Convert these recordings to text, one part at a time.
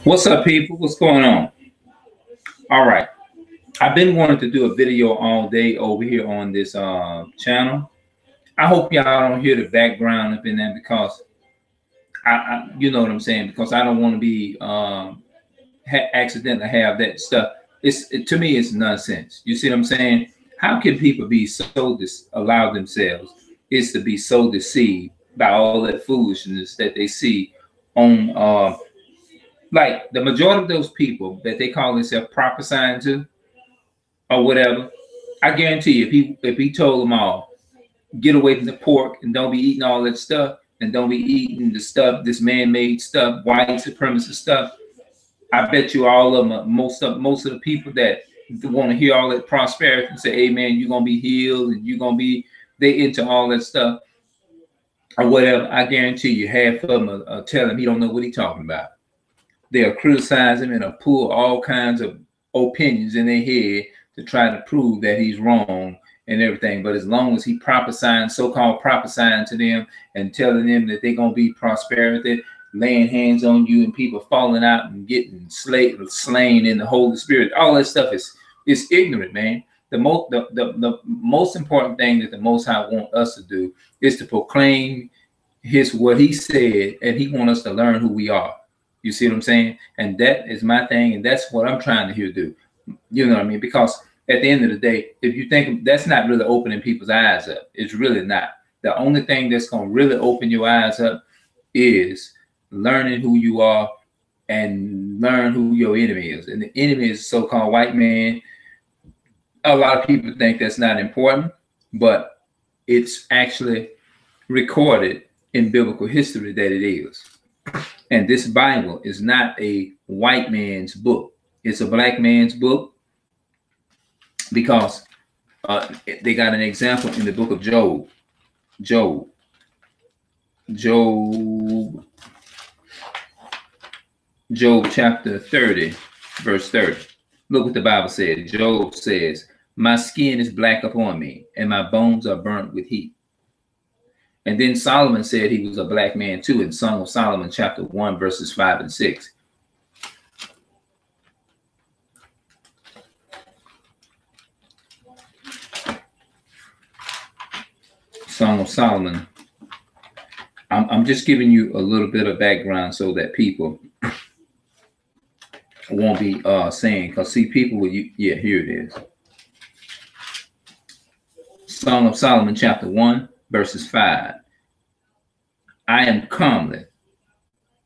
What's up, people? What's going on? All right. I've been wanting to do a video all day over here on this channel. I hope y'all don't hear the background up in there because you know what I'm saying, because I don't want to be accidentally have that stuff. To me, it's nonsense. You see what I'm saying? How can people be so allow themselves is to be so deceived by all that foolishness that they see on like the majority of those people that they call themselves prophesying to or whatever. I guarantee you, if he told them all, get away from the pork and don't be eating all that stuff and don't be eating the stuff, this man-made stuff, white supremacist stuff, I bet you all of them, most of the people that want to hear all that prosperity and say, "Amen," you're gonna be healed and you're gonna be, they into all that stuff or whatever. I guarantee you, half of them are tell him he don't know what he's talking about. They'll criticize him and pull all kinds of opinions in their head to try to prove that he's wrong and everything. But as long as he prophesying, so-called prophesying to them and telling them that they're gonna be prosperity, laying hands on you and people falling out and getting slain in the Holy Spirit, all that stuff is ignorant, man. The most important thing that the Most High want us to do is to proclaim what he said, and he want us to learn who we are. You see what I'm saying? And that is my thing, and that's what I'm trying to do. You know what I mean? Because at the end of the day, if you think that's not really opening people's eyes up, it's really not. The only thing that's going to really open your eyes up is learning who you are and learn who your enemy is. And the enemy is a so-called white man. A lot of people think that's not important, but it's actually recorded in biblical history that it is. And this Bible is not a white man's book. It's a black man's book because they got an example in the book of Job. Job chapter 30, verse 30. Look what the Bible said. Job says, "My skin is black upon me, and my bones are burnt with heat." And then Solomon said he was a black man too in Song of Solomon chapter 1, verses 5 and 6. Song of Solomon. I'm just giving you a little bit of background so that people won't be saying, because see, people will, yeah, here it is. Song of Solomon chapter 1, verses 5. "I am comely.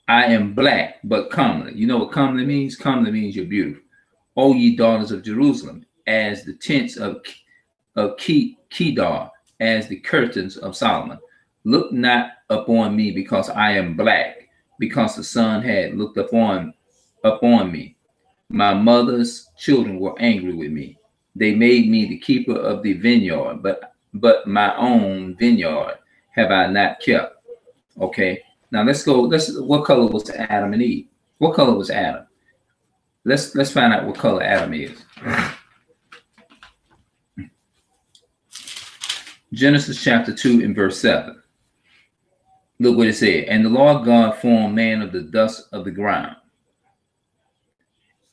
I am black, but comely." You know what comely means? Comely means you're beautiful. "O ye daughters of Jerusalem, as the tents of Kedar, as the curtains of Solomon. Look not upon me because I am black, because the sun had looked upon me. My mother's children were angry with me. They made me the keeper of the vineyard, but my own vineyard have I not kept." Okay, now let's go. What color was Adam and Eve? What color was Adam? Let's find out what color Adam is. Genesis chapter 2 and verse 7. Look what it said. "And the Lord God formed man of the dust of the ground,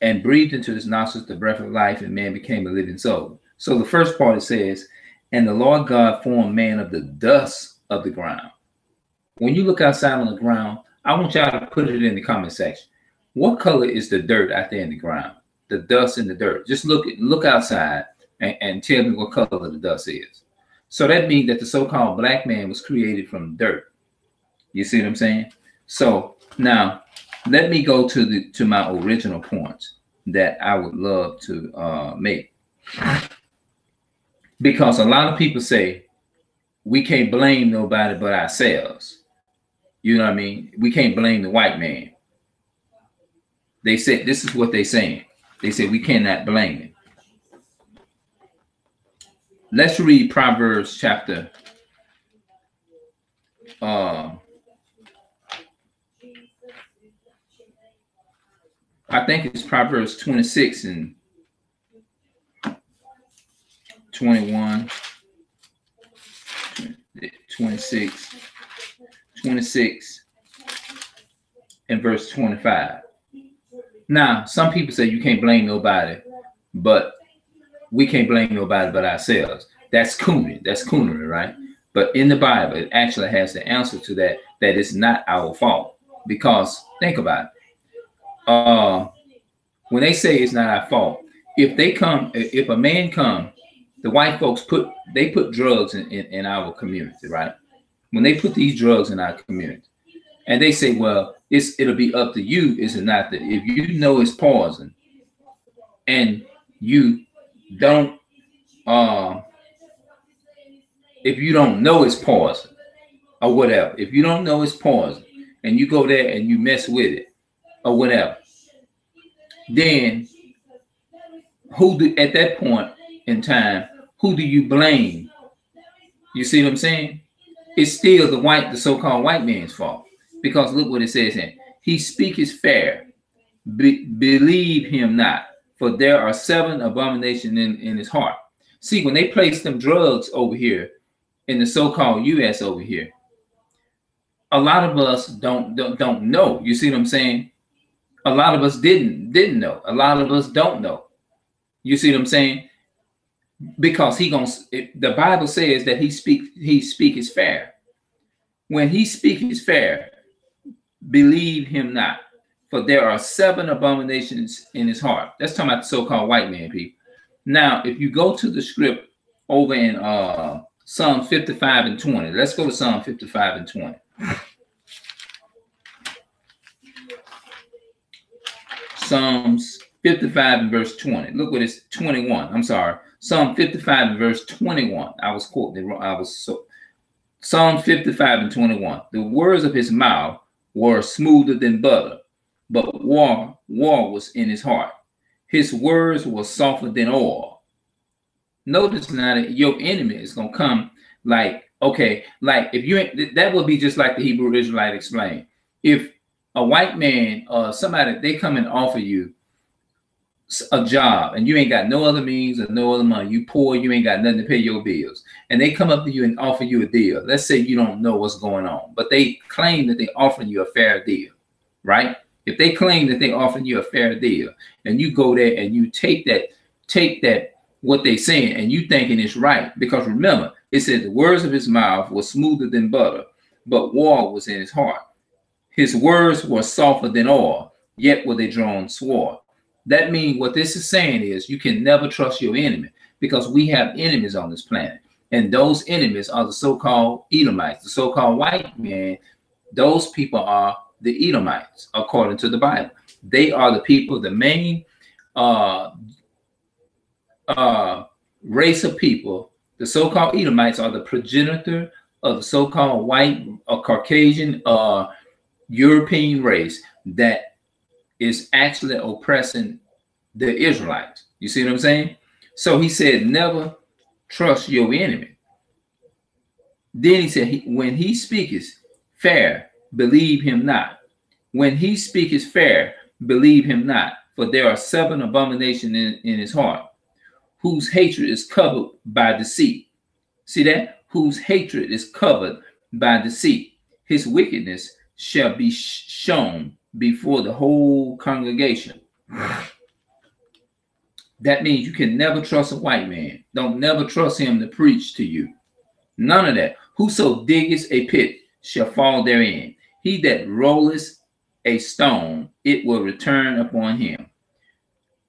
and breathed into his nostrils the breath of life, and man became a living soul." So the first part it says, "And the Lord God formed man of the dust of the ground." When you look outside on the ground, I want y'all to put it in the comment section. What color is the dirt out there in the ground? The dust in the dirt. Just look outside and tell me what color the dust is. So that means that the so-called black man was created from dirt. You see what I'm saying? So now let me go to my original points that I would love to make. Because a lot of people say we can't blame nobody but ourselves. You know what I mean? We can't blame the white man. They said, this is what they're saying. They said we cannot blame him. Let's read Proverbs chapter I think it's Proverbs 26 and 21, 26, in verse 25. Now, some people say you can't blame nobody, but we can't blame nobody but ourselves. That's coonery. That's coonery, right? But in the Bible, it actually has the answer to that, that it's not our fault. Because think about it. When they say it's not our fault, if a man come, the white folks put drugs in our community, right? When they put these drugs in our community, and they say, well, it'll be up to you, is it not? That if you know it's poison, and you don't, if you don't know it's poison or whatever, if you don't know it's poison, and you go there and you mess with it or whatever, then at that point in time, who do you blame? You see what I'm saying? It's still the so-called white man's fault. Because look what it says here. He speaketh fair. Believe him not, for there are 7 abominations in his heart. See, when they place them drugs over here in the so-called U.S. over here, a lot of us don't know. You see what I'm saying? A lot of us didn't know. A lot of us don't know. You see what I'm saying? Because the Bible says that he speaketh fair. When he speaketh fair, believe him not, for there are 7 abominations in his heart. That's talking about the so-called white man, people. Now, if you go to the script over in Psalm 55 and 20, let's go to Psalm 55 and 20. Psalms 55 and verse 20. Look what it's 21. I'm sorry. Psalm 55 and verse 21. I was quoting it wrong. Psalm 55 and 21. The words of his mouth were smoother than butter, but war was in his heart. His words were softer than oil. Notice now that your enemy is gonna come like, okay, like if you ain't, that would be just like the Hebrew Israelite explained. If a white man or somebody, they come and offer you a job and you ain't got no other means or no other money, you poor, you ain't got nothing to pay your bills, and they come up to you and offer you a deal. Let's say you don't know what's going on, but they claim that they're offering you a fair deal, right? If they claim that they're offering you a fair deal and you go there and you take that what they're saying and you thinking it's right, because remember, it said the words of his mouth were smoother than butter, but war was in his heart. His words were softer than oil, yet were they drawn sword. That means what this is saying is you can never trust your enemy, because we have enemies on this planet. And those enemies are the so-called Edomites, the so-called white man. Those people are the Edomites, according to the Bible. They are the people, the main race of people. The so-called Edomites are the progenitor of the so-called white or Caucasian European race that is actually oppressing the Israelites. You see what I'm saying? So he said, never trust your enemy. Then he said, when he speaketh fair, believe him not. When he speaketh fair, believe him not. For there are 7 abominations in his heart, whose hatred is covered by deceit. See that? Whose hatred is covered by deceit. His wickedness shall be shown before the whole congregation. That means you can never trust a white man. Don't never trust him to preach to you. None of that. Whoso diggeth a pit shall fall therein. He that rolleth a stone, it will return upon him.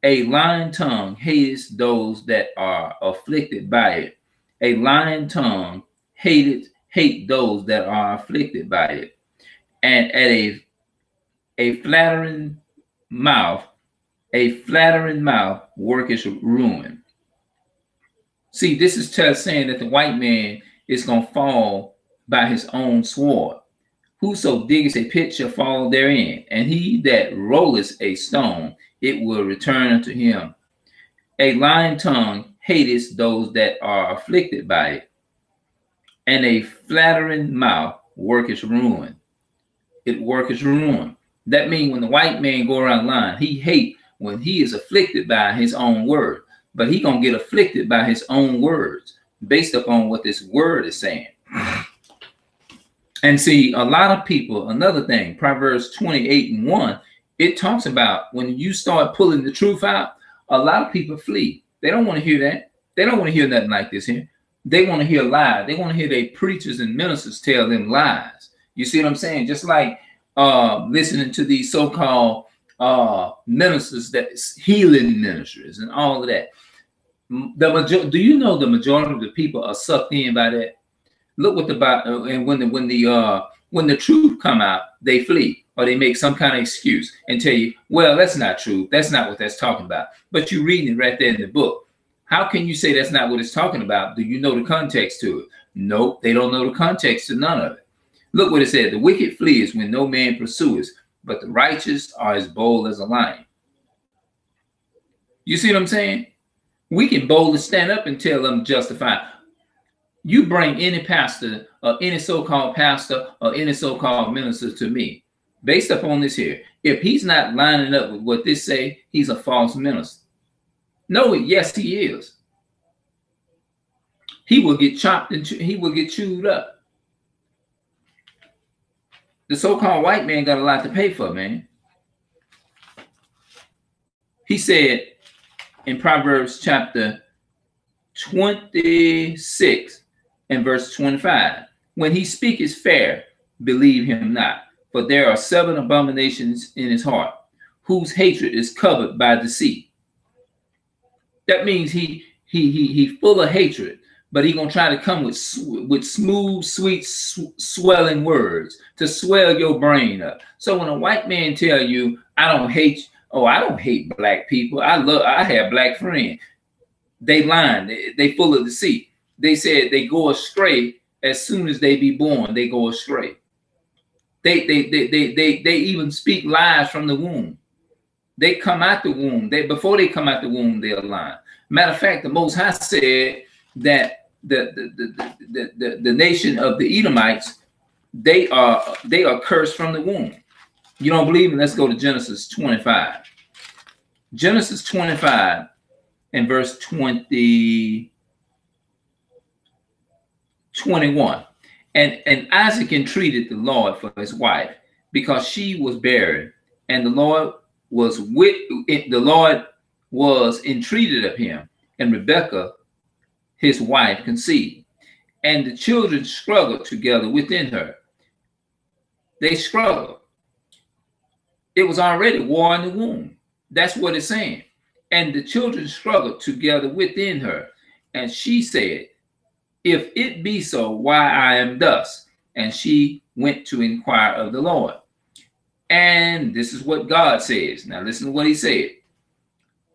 A lying tongue hateth those that are afflicted by it. A lying tongue hate those that are afflicted by it. And at a flattering mouth worketh ruin. See, this is just saying that the white man is going to fall by his own sword. Whoso diggeth a pit shall fall therein, and he that rolleth a stone, it will return unto him. A lying tongue hateth those that are afflicted by it, and a flattering mouth worketh ruin. It worketh ruin. That means when the white man go around lying, he hate when he is afflicted by his own word, but he gonna get afflicted by his own words based upon what this word is saying. And see, a lot of people, another thing, Proverbs 28:1, it talks about when you start pulling the truth out, a lot of people flee. They don't want to hear that. They don't want to hear nothing like this here. They want to hear lies. They want to hear their preachers and ministers tell them lies. You see what I'm saying? Just like listening to these so-called ministers, that healing ministers and all of that. Do you know the majority of the people are sucked in by that? Look what the Bible, and when the truth come out, they flee or they make some kind of excuse and tell you, well, that's not true. That's not what that's talking about. But you're reading it right there in the book. How can you say that's not what it's talking about? Do you know the context to it? Nope, they don't know the context to none of it. Look what it said. The wicked flees when no man pursues, but the righteous are as bold as a lion. You see what I'm saying? We can boldly stand up and tell them justify. You bring any pastor or any so-called pastor or any so-called minister to me, based upon this here, if he's not lining up with what this say, he's a false minister. No, yes, he is. He will get chopped and he will get chewed up. The so-called white man got a lot to pay for, man. He said in Proverbs chapter 26 and verse 25, when he speaketh fair, believe him not, for there are 7 abominations in his heart, whose hatred is covered by deceit. That means he full of hatred, but he gonna try to come with smooth, sweet, swelling words to swell your brain up. So when a white man tell you, I don't hate, oh, I don't hate black people. I have black friends. They lying. They full of deceit. They said they go astray as soon as they be born. They go astray. They even speak lies from the womb. They come out the womb. Before they come out the womb, they're lying. Matter of fact, the Most High said that the nation of the Edomites, they are cursed from the womb. You don't believe me? Let's go to Genesis 25. Genesis 25 and verse 21. And Isaac entreated the Lord for his wife, because she was barren, and the Lord was entreated of him, and Rebekah his wife conceived, and the children struggled together within her. They struggled. It was already war in the womb. That's what it's saying. And the children struggled together within her, and she said, if it be so, why I am thus? And she went to inquire of the Lord. And this is what God says. Now listen to what he said.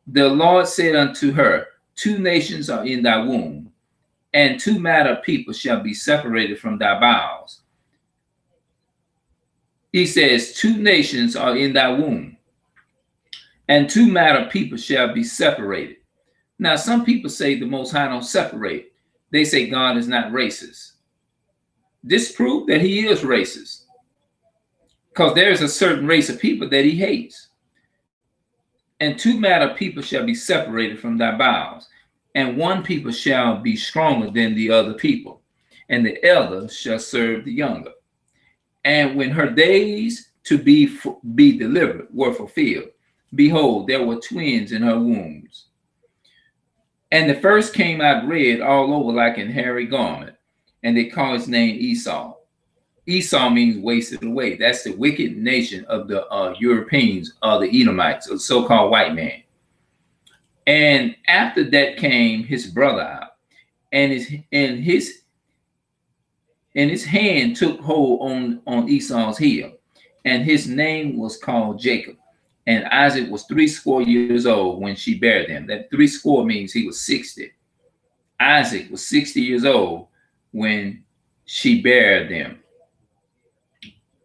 The Lord said unto her, 2 nations are in thy womb, and 2 matter people shall be separated from thy bowels. He says, 2 nations are in thy womb, and 2 matter people shall be separated. Now, some people say the Most High don't separate. They say God is not racist. Disprove that he is racist, because there is a certain race of people that he hates. And 2 matter people shall be separated from thy bowels, and 1 people shall be stronger than the other people, and the elder shall serve the younger. And when her days to be delivered were fulfilled, behold, there were twins in her wombs. And the first came out red all over like an hairy garment, and they call his name Esau. Esau means wasted away. That's the wicked nation of the Europeans, the Edomites, a so-called white man. And after that came his brother out, and his hand took hold on Esau's heel, and his name was called Jacob. And Isaac was 80 years old when she bare them. That 80 means he was 60. Isaac was 60 years old when she bare them.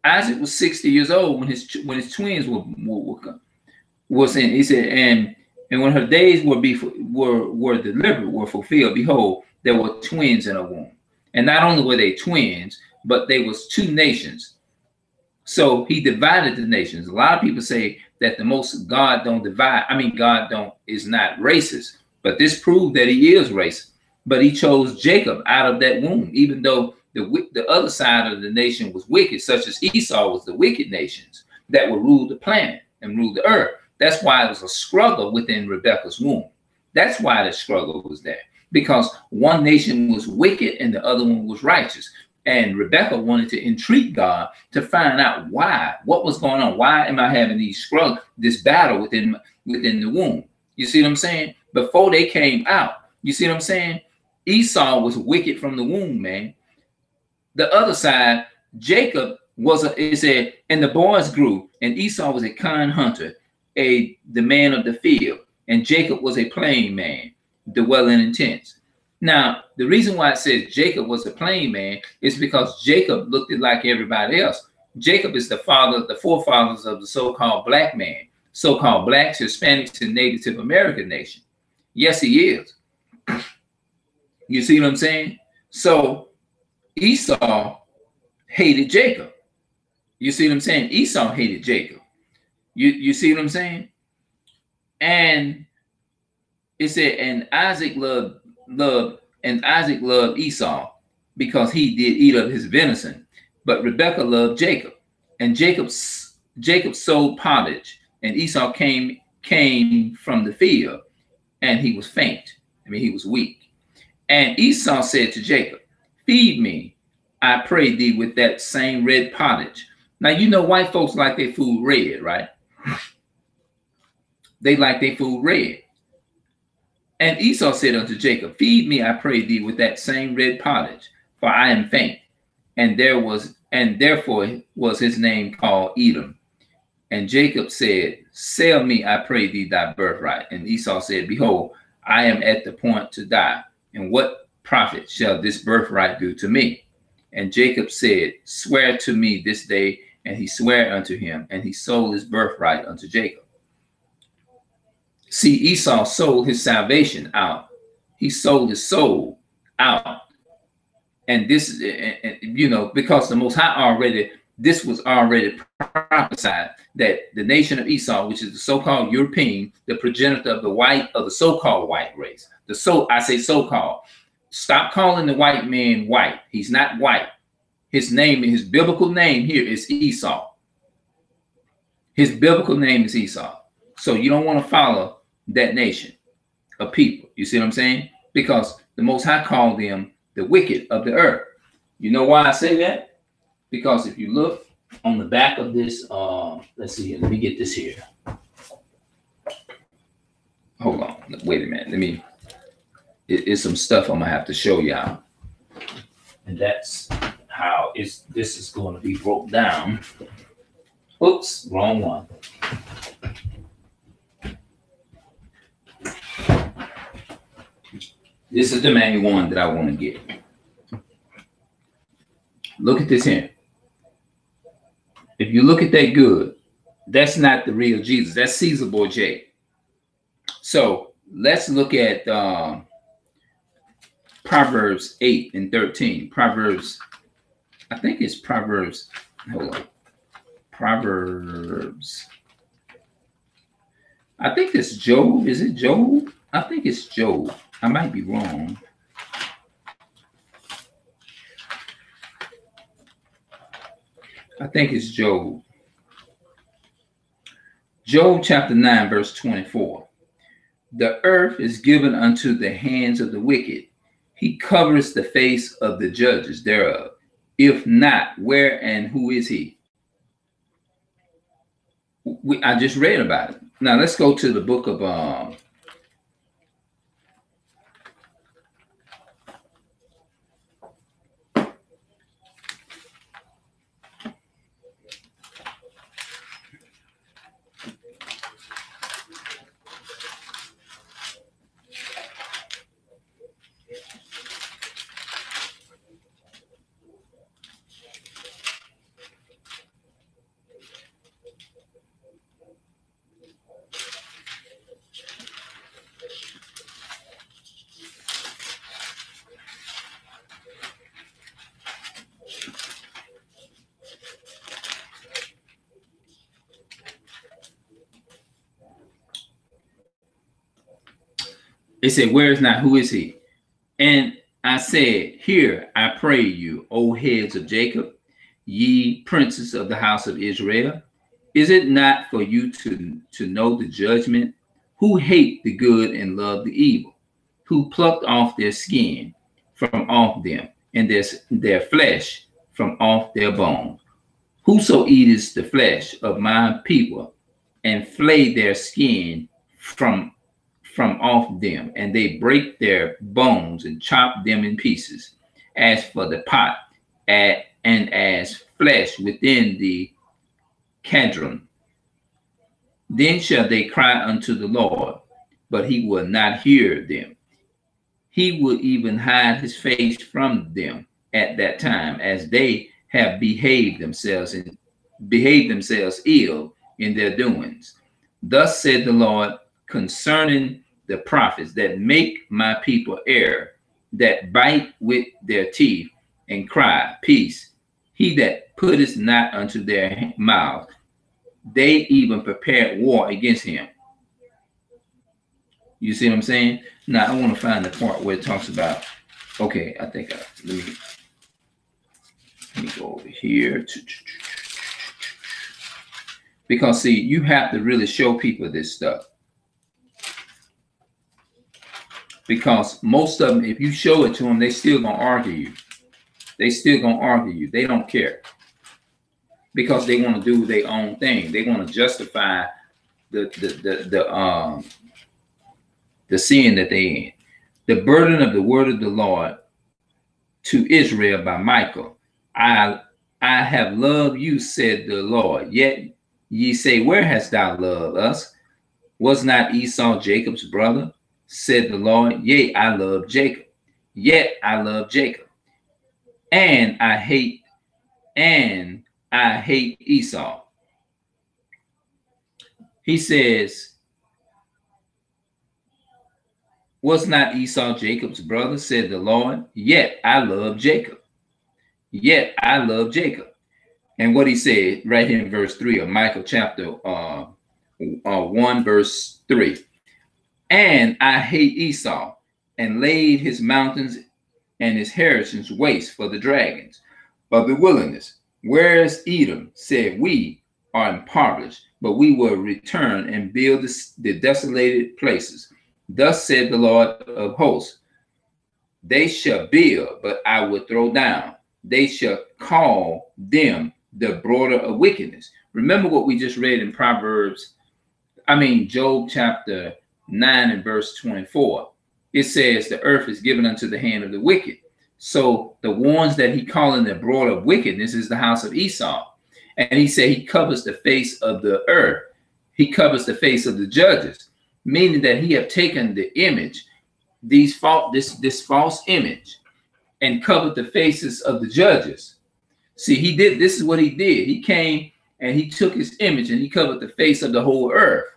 Isaac was 60 years old when his twins was in. He said, and when her days were delivered, were fulfilled, behold, there were twins in her womb. And not only were they twins, but they was 2 nations. So he divided the nations. A lot of people say that God don't divide. I mean, God is not racist, but this proved that he is racist. But he chose Jacob out of that womb, even though the other side of the nation was wicked, such as Esau was the wicked nations that would rule the planet and rule the earth. That's why it was a struggle within Rebekah's womb. That's why the struggle was there, because one nation was wicked and the other one was righteous. And Rebekah wanted to entreat God to find out why, what was going on. Why am I having these struggles, this battle within the womb? You see what I'm saying? Before they came out, you see what I'm saying? Esau was wicked from the womb, man. The other side, Jacob it said, and the boys grew, and Esau was a kind hunter, the man of the field, and Jacob was a plain man, dwelling in tents. Now, the reason why it says Jacob was a plain man is because Jacob looked like everybody else. Jacob is the forefathers of the so-called black man, so-called blacks, Hispanics, and Native American nation. Yes, he is. You see what I'm saying? So Esau hated Jacob. You see what I'm saying? Esau hated Jacob. You see what I'm saying? And it said, and Isaac loved Esau because he did eat of his venison, but Rebekah loved Jacob. And Jacob sowed pottage, and Esau came from the field, and he was faint. I mean, he was weak. And Esau said to Jacob, feed me, I pray thee, with that same red pottage. Now, you know, white folks like their food red, right? They like their food red. And Esau said unto Jacob, feed me, I pray thee, with that same red pottage, for I am faint. And therefore was his name called Edom. And Jacob said, sell me, I pray thee, thy birthright. And Esau said, behold, I am at the point to die. And what profit shall this birthright do to me? And Jacob said, swear to me this day. And he sware unto him, and he sold his birthright unto Jacob. See, Esau sold his salvation out. He sold his soul out. And this, you know, because the Most High this was already prophesied, that the nation of Esau, which is the so-called European, the progenitor of the so-called white race. I say so-called. Stop calling the white man white. He's not white. His name, his biblical name here is Esau. His biblical name is Esau. So you don't want to follow that nation of people. You see what I'm saying? Because the Most High called them the wicked of the earth. You know why I say that? Because if you look on the back of this, let's see, let me get this here. Hold on, wait a minute. It's some stuff I'm gonna have to show y'all. And that's how this is going to be broke down. Oops, wrong one. This is the main one that I want to get. Look at this here. If you look at that good, that's not the real Jesus. That's Caesar Borgia. So let's look at Proverbs 8 and 13. I think it's Proverbs. Hold on. Proverbs. I think it's Job. Is it Job? I think it's Job. I might be wrong. I think it's Job. Job chapter 9, verse 24. The earth is given unto the hands of the wicked. He covers the face of the judges thereof. If not, where and who is he? I just read about it. Now let's go to the book of it said, where is not, who is he? And I said, hear, I pray you, O heads of Jacob, ye princes of the house of Israel. Is it not for you to know the judgment? Who hate the good and love the evil, who plucked off their skin from off them, and their flesh from off their bones. Whoso eateth the flesh of my people, and flay their skin from off them, and they break their bones and chop them in pieces, as for the pot, and as flesh within the cadron. Then shall they cry unto the Lord, but he will not hear them. He will even hide his face from them at that time, as they have behaved themselves ill in their doings. Thus said the Lord concerning the prophets that make my people err, that bite with their teeth and cry, peace. He that putteth not unto their mouth, they even prepared war against him. You see what I'm saying? Now I want to find the part where it talks about, okay, I think let me go over here. Because see, you have to really show people this stuff. Because most of them, if you show it to them, they still gonna argue you. They still gonna argue you. They don't care. Because they want to do their own thing. They want to justify the sin that they in. The burden of the word of the Lord to Israel by Michael. I have loved you, said the Lord. Yet ye say, where hast thou loved us? Was not Esau Jacob's brother? Said the Lord. Yea, I love Jacob. Yet I love Jacob. And I hate Esau. He says, was not Esau Jacob's brother? Said the Lord. Yet I love Jacob. Yet I love Jacob. And what he said right here in verse 3 of Micah chapter 1, verse 3. And I hate Esau, and laid his mountains and his inheritance waste for the dragons of the wilderness. Whereas Edom said, we are impoverished, but we will return and build the desolated places. Thus said the Lord of hosts, they shall build, but I will throw down. They shall call them the border of wickedness. Remember what we just read in Job chapter 9 and verse 24. It says the earth is given unto the hand of the wicked. So the ones that he calling the border of wickedness is the house of Esau. And he said he covers the face of the earth. He covers the face of the judges, meaning that he have taken the image, this false image, and covered the faces of the judges. See, this is what he did. He came and he took his image and he covered the face of the whole earth.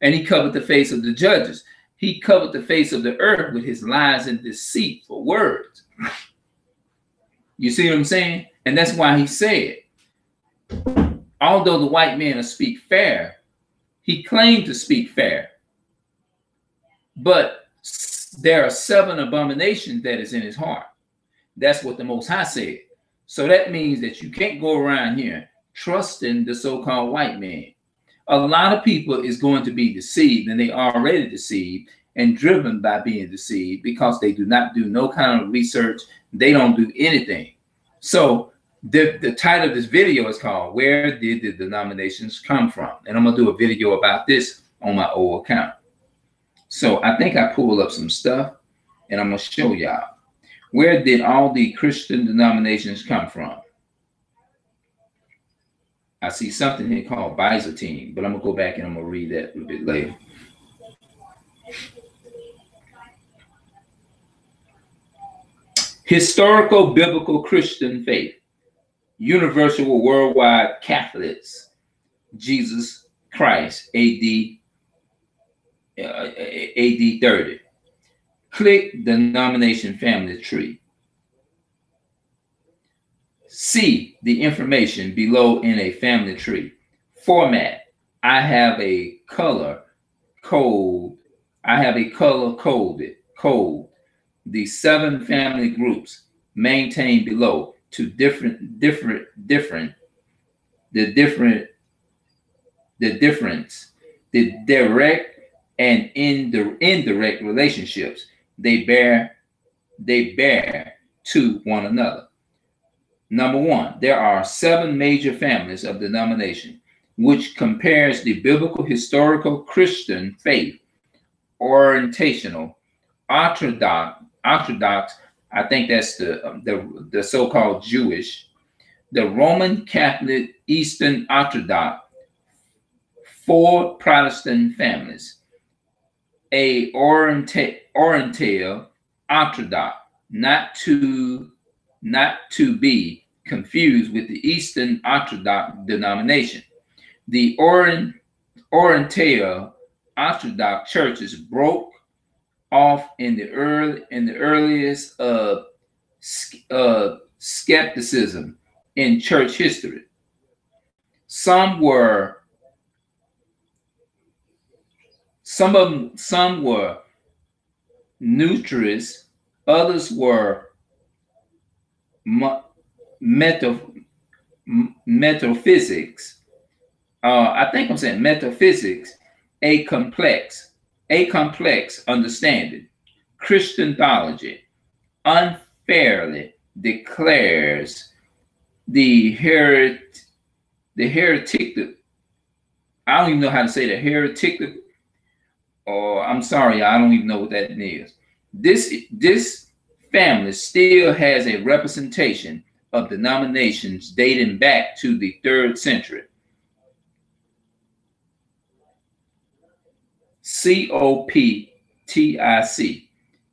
And he covered the face of the judges. He covered the face of the earth with his lies and deceitful words. You see what I'm saying? And that's why he said, although the white man will speak fair, he claimed to speak fair. But there are 7 abominations that is in his heart. That's what the Most High said. So that means that you can't go around here trusting the so-called white man. A lot of people is going to be deceived, and they are already deceived and driven by being deceived because they do not do no kind of research. They don't do anything. So the title of this video is called, Where Did the Denominations Come From? And I'm going to do a video about this on my old account. So I think I pulled up some stuff, and I'm going to show y'all. Where did all the Christian denominations come from? I see something here called Byzantine, but I'm going to go back and I'm going to read that a little bit later. Historical Biblical Christian Faith. Universal Worldwide Catholics. Jesus Christ, AD 30. Click denomination family tree. See the information below in a family tree. Format. I have a color code. I have a color coded code. the 7 family groups maintained below to the different the difference, the direct and indirect relationships they bear to one another. Number one, there are 7 major families of denomination, which compares the biblical, historical, Christian faith, orientational, orthodox. I think that's the so-called Jewish, the Roman Catholic, Eastern Orthodox, 4 Protestant families, a Oriental Orthodox, not to be confused with the Eastern Orthodox denomination. The Oriental Orthodox churches broke off in the earliest skepticism in church history. Some were neutralists, others were metaphysics. I think I'm saying metaphysics, a complex understanding. Christian theology unfairly declares the heretic. I don't even know how to say the heretic. Or I'm sorry, I don't even know what that is. This family still has a representation of denominations dating back to the 3rd century. COPTIC.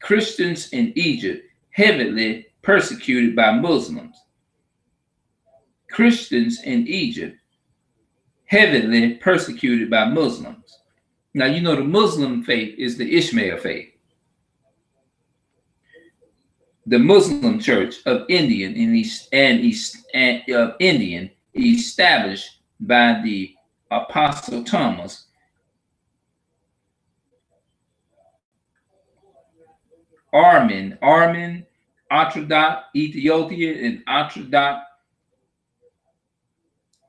Christians in Egypt heavily persecuted by Muslims. Christians in Egypt heavily persecuted by Muslims. Now, you know the Muslim faith is the Ishmael faith. The Muslim Church of Indian Indian established by the Apostle Thomas, Armin, Orthodox, Ethiopian, and Orthodox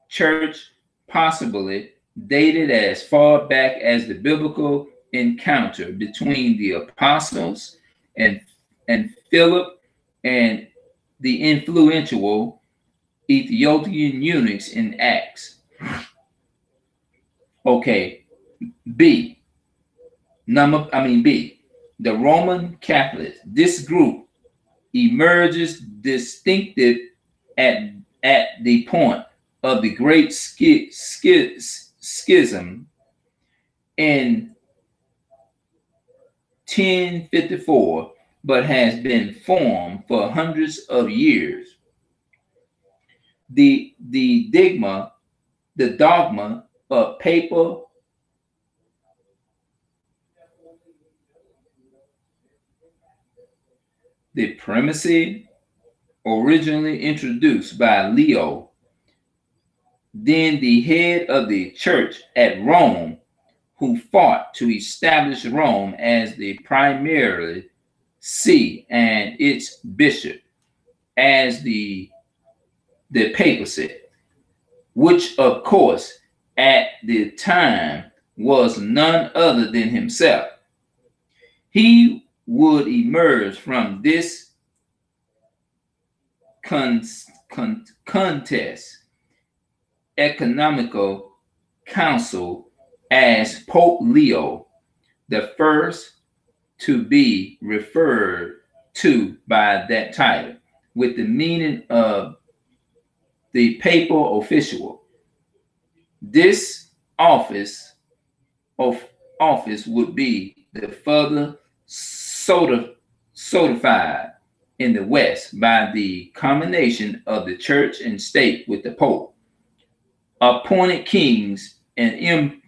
Church, possibly dated as far back as the biblical encounter between the apostles and Philip and the influential Ethiopian eunuchs in Acts. Okay, B. The Roman Catholics. This group emerges distinctive at the point of the Great Schism in 1054, but has been formed for hundreds of years. The dogma of papal primacy, originally introduced by Leo, then the head of the church at Rome, who fought to establish Rome as the primary see and its bishop as the papacy, which of course at the time was none other than himself. He would emerge from this contest economical council as Pope Leo the first to be referred to by that title, with the meaning of the papal official. This office would be the further solidified in the West by the combination of the church and state with the Pope, appointed kings and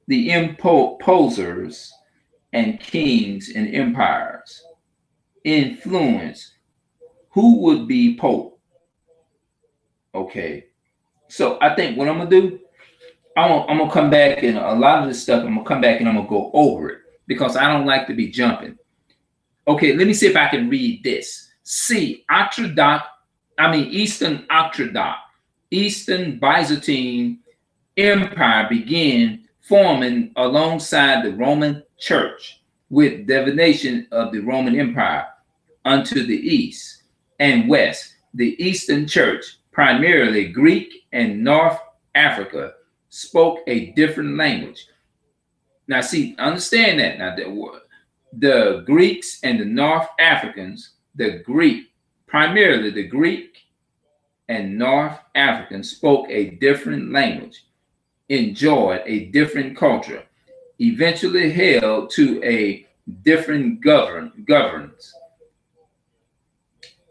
the imposers and kings and empires. Influence. Who would be Pope? Okay, so I think what I'm gonna do, I'm gonna come back, and a lot of this stuff I'm gonna come back and I'm gonna go over it, because I don't like to be jumping. Okay, let me see if I can read this. C, Eastern Orthodox, Eastern Byzantine Empire began forming alongside the Roman Church with divination of the Roman Empire unto the east and west. The Eastern Church, primarily Greek and North Africa, spoke a different language. Now, see, understand that. Now, the Greeks and the North Africans, primarily the Greek and North Africans spoke a different language, enjoyed a different culture, eventually held to a different governance.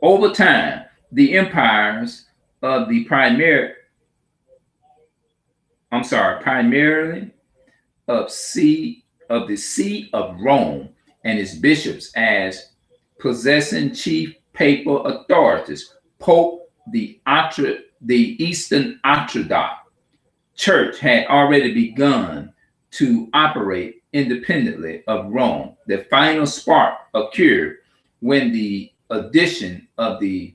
Over time, the empires of the primarily of the See of Rome and its bishops as possessing chief papal authorities. Pope, the Eastern Orthodox Church had already begun to operate independently of Rome. The final spark occurred when the addition of the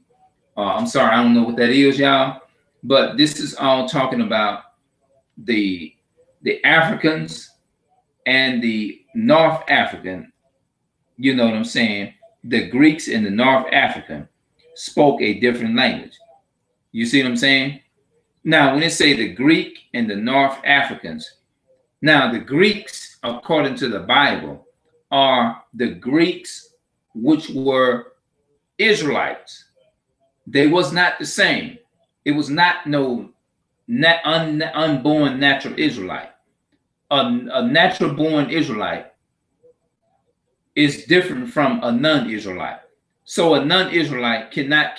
I don't know what that is, y'all, but this is all talking about the Africans and the North African. You know what I'm saying? The Greeks and the North African spoke a different language. You see what I'm saying? Now, when they say the Greek and the North Africans, now the Greeks, according to the Bible, are the Greeks which were Israelites. They was not the same. It was not no unborn natural Israelite. A natural born Israelite is different from a non-Israelite. So a non-Israelite cannot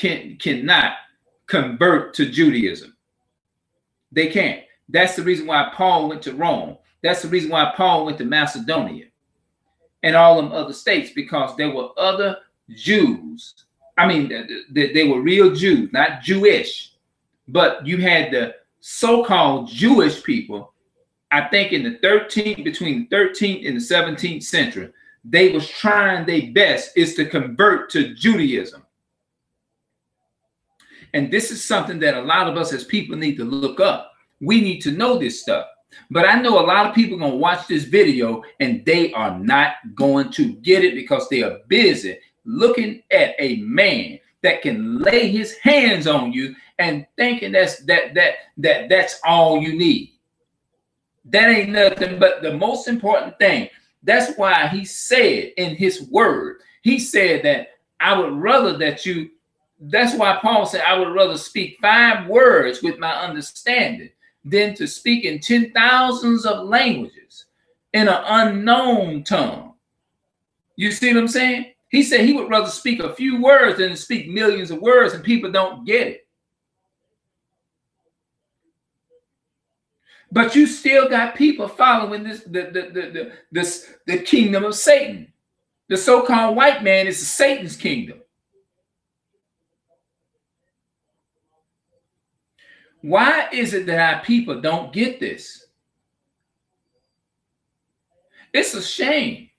convert to Judaism. They can't. That's the reason why Paul went to Rome. That's the reason why Paul went to Macedonia and all them other states, because there were other Jews. I mean, they were real Jews, not Jewish, but you had the so-called Jewish people. I think between the 13th and the 17th century, they was trying their best is to convert to Judaism. And this is something that a lot of us as people need to look up. We need to know this stuff. But I know a lot of people are going to watch this video and they are not going to get it because they are busy looking at a man that can lay his hands on you and thinking that's all you need. That ain't nothing but the most important thing. That's why he said in his word, he said that I would rather that you, that's why Paul said, I would rather speak 5 words with my understanding than to speak in 10,000s of languages in an unknown tongue. You see what I'm saying? He said he would rather speak a few words than to speak millions of words, and people don't get it. But you still got people following the kingdom of Satan. The so-called white man is Satan's kingdom. Why is it that our people don't get this? It's a shame.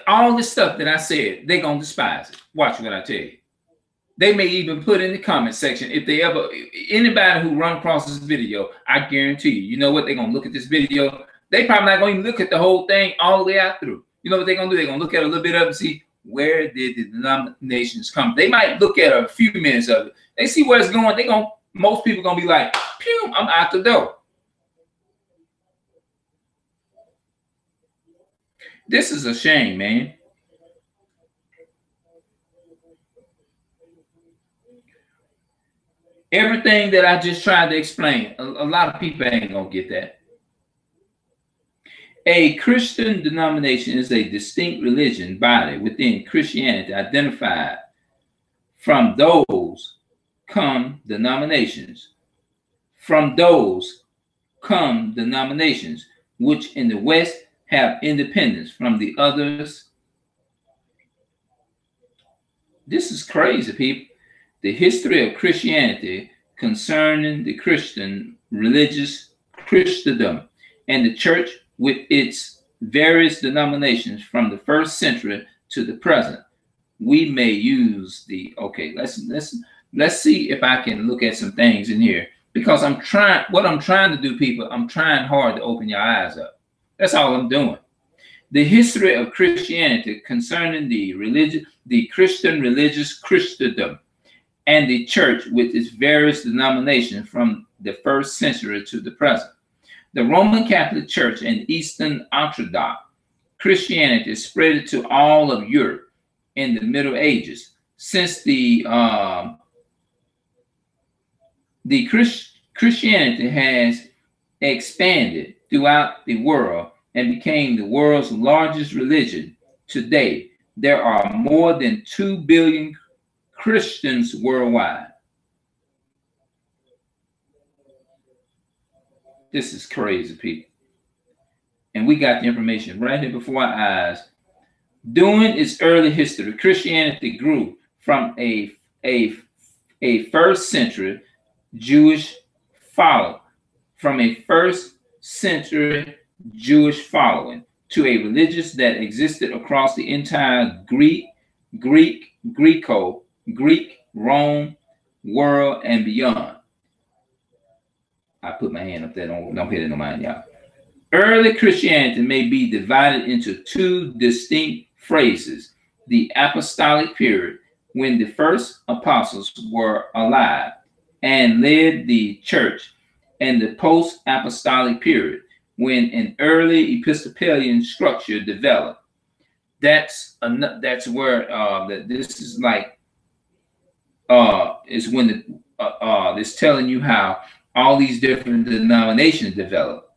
All this stuff that I said, they're going to despise it. Watch what I tell you. They may even put in the comment section, if they ever, anybody who run across this video, I guarantee you know what? They're going to look at this video. They probably not going to look at the whole thing all the way out through. You know what they're going to do? They're going to look at a little bit of it and see, where did the denominations come? They might look at a few minutes of it. They see where it's going. Most people going to be like, pew, I'm out the door. This is a shame, man. Everything that I just tried to explain, a lot of people ain't going to get that. A Christian denomination is a distinct religion body within Christianity identified. From those come denominations. From those come denominations, which in the West have independence from the others. This is crazy, people. The history of Christianity concerning the Christian religious Christendom and the church with its various denominations from the first century to the present. We may use the, okay, let's see if I can look at some things in here, because what I'm trying to do, people, I'm trying hard to open your eyes up. That's all I'm doing. The history of Christianity concerning the Christian religious Christendom and the church with its various denominations from the first century to the present. The Roman Catholic Church and Eastern Orthodox Christianity spread to all of Europe in the Middle Ages. Since the Christianity has expanded throughout the world and became the world's largest religion today, there are more than 2 billion Christians worldwide. This is crazy, people. And we got the information right here before our eyes. During its early history, Christianity grew from a first century Jewish following to a religion that existed across the entire Greek, Rome world and beyond. I put my hand up there, don't pay no mind, y'all. Early Christianity may be divided into two distinct phases: the apostolic period, when the first apostles were alive and led the church, and the post-apostolic period, when an early Episcopalian structure developed. That's where this is like is when it's telling you how all these different denominations develop.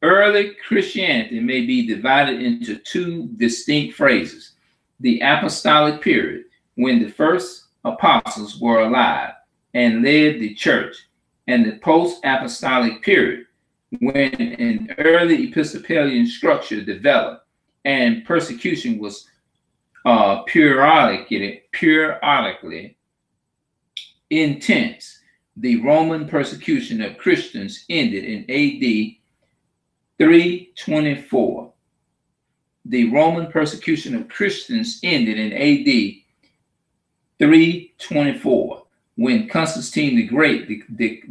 Early Christianity may be divided into two distinct phases: the apostolic period, when the first apostles were alive and led the church, and the post-apostolic period, when an early Episcopalian structure developed and persecution was periodically intense. The Roman persecution of Christians ended in AD 324. The Roman persecution of Christians ended in AD 324 when Constantine the Great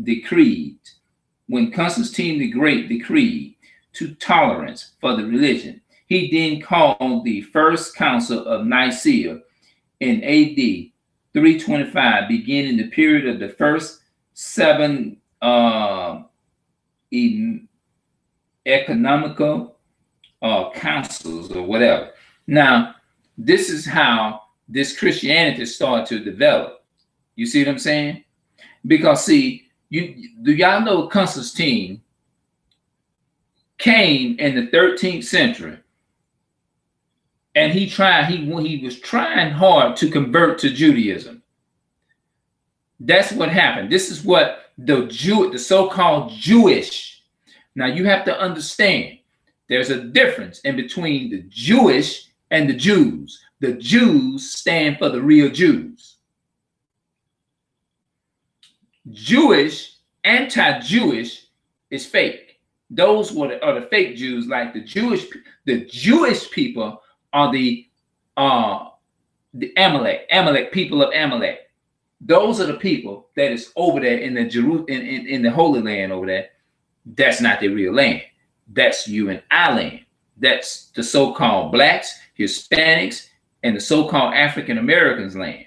decreed to tolerance for the religion. He then called the First Council of Nicaea in AD 325, beginning the period of the first 7 economical councils or whatever. Now, this is how this Christianity started to develop. You see what I'm saying? Because see, do y'all know Constantine came in the 13th century, and he was trying hard to convert to Judaism. That's what happened. This is what the so-called Jewish. Now you have to understand, there's a difference in between the Jewish and the Jews. The Jews stand for the real Jews. Jewish, anti-Jewish is fake. Those are the fake Jews. Like the Jewish people are the Amalek people of Amalek. Those are the people that is over there in the in the Holy Land over there. That's not their real land. That's you and I land. That's the so-called blacks, Hispanics, and the so-called African Americans land.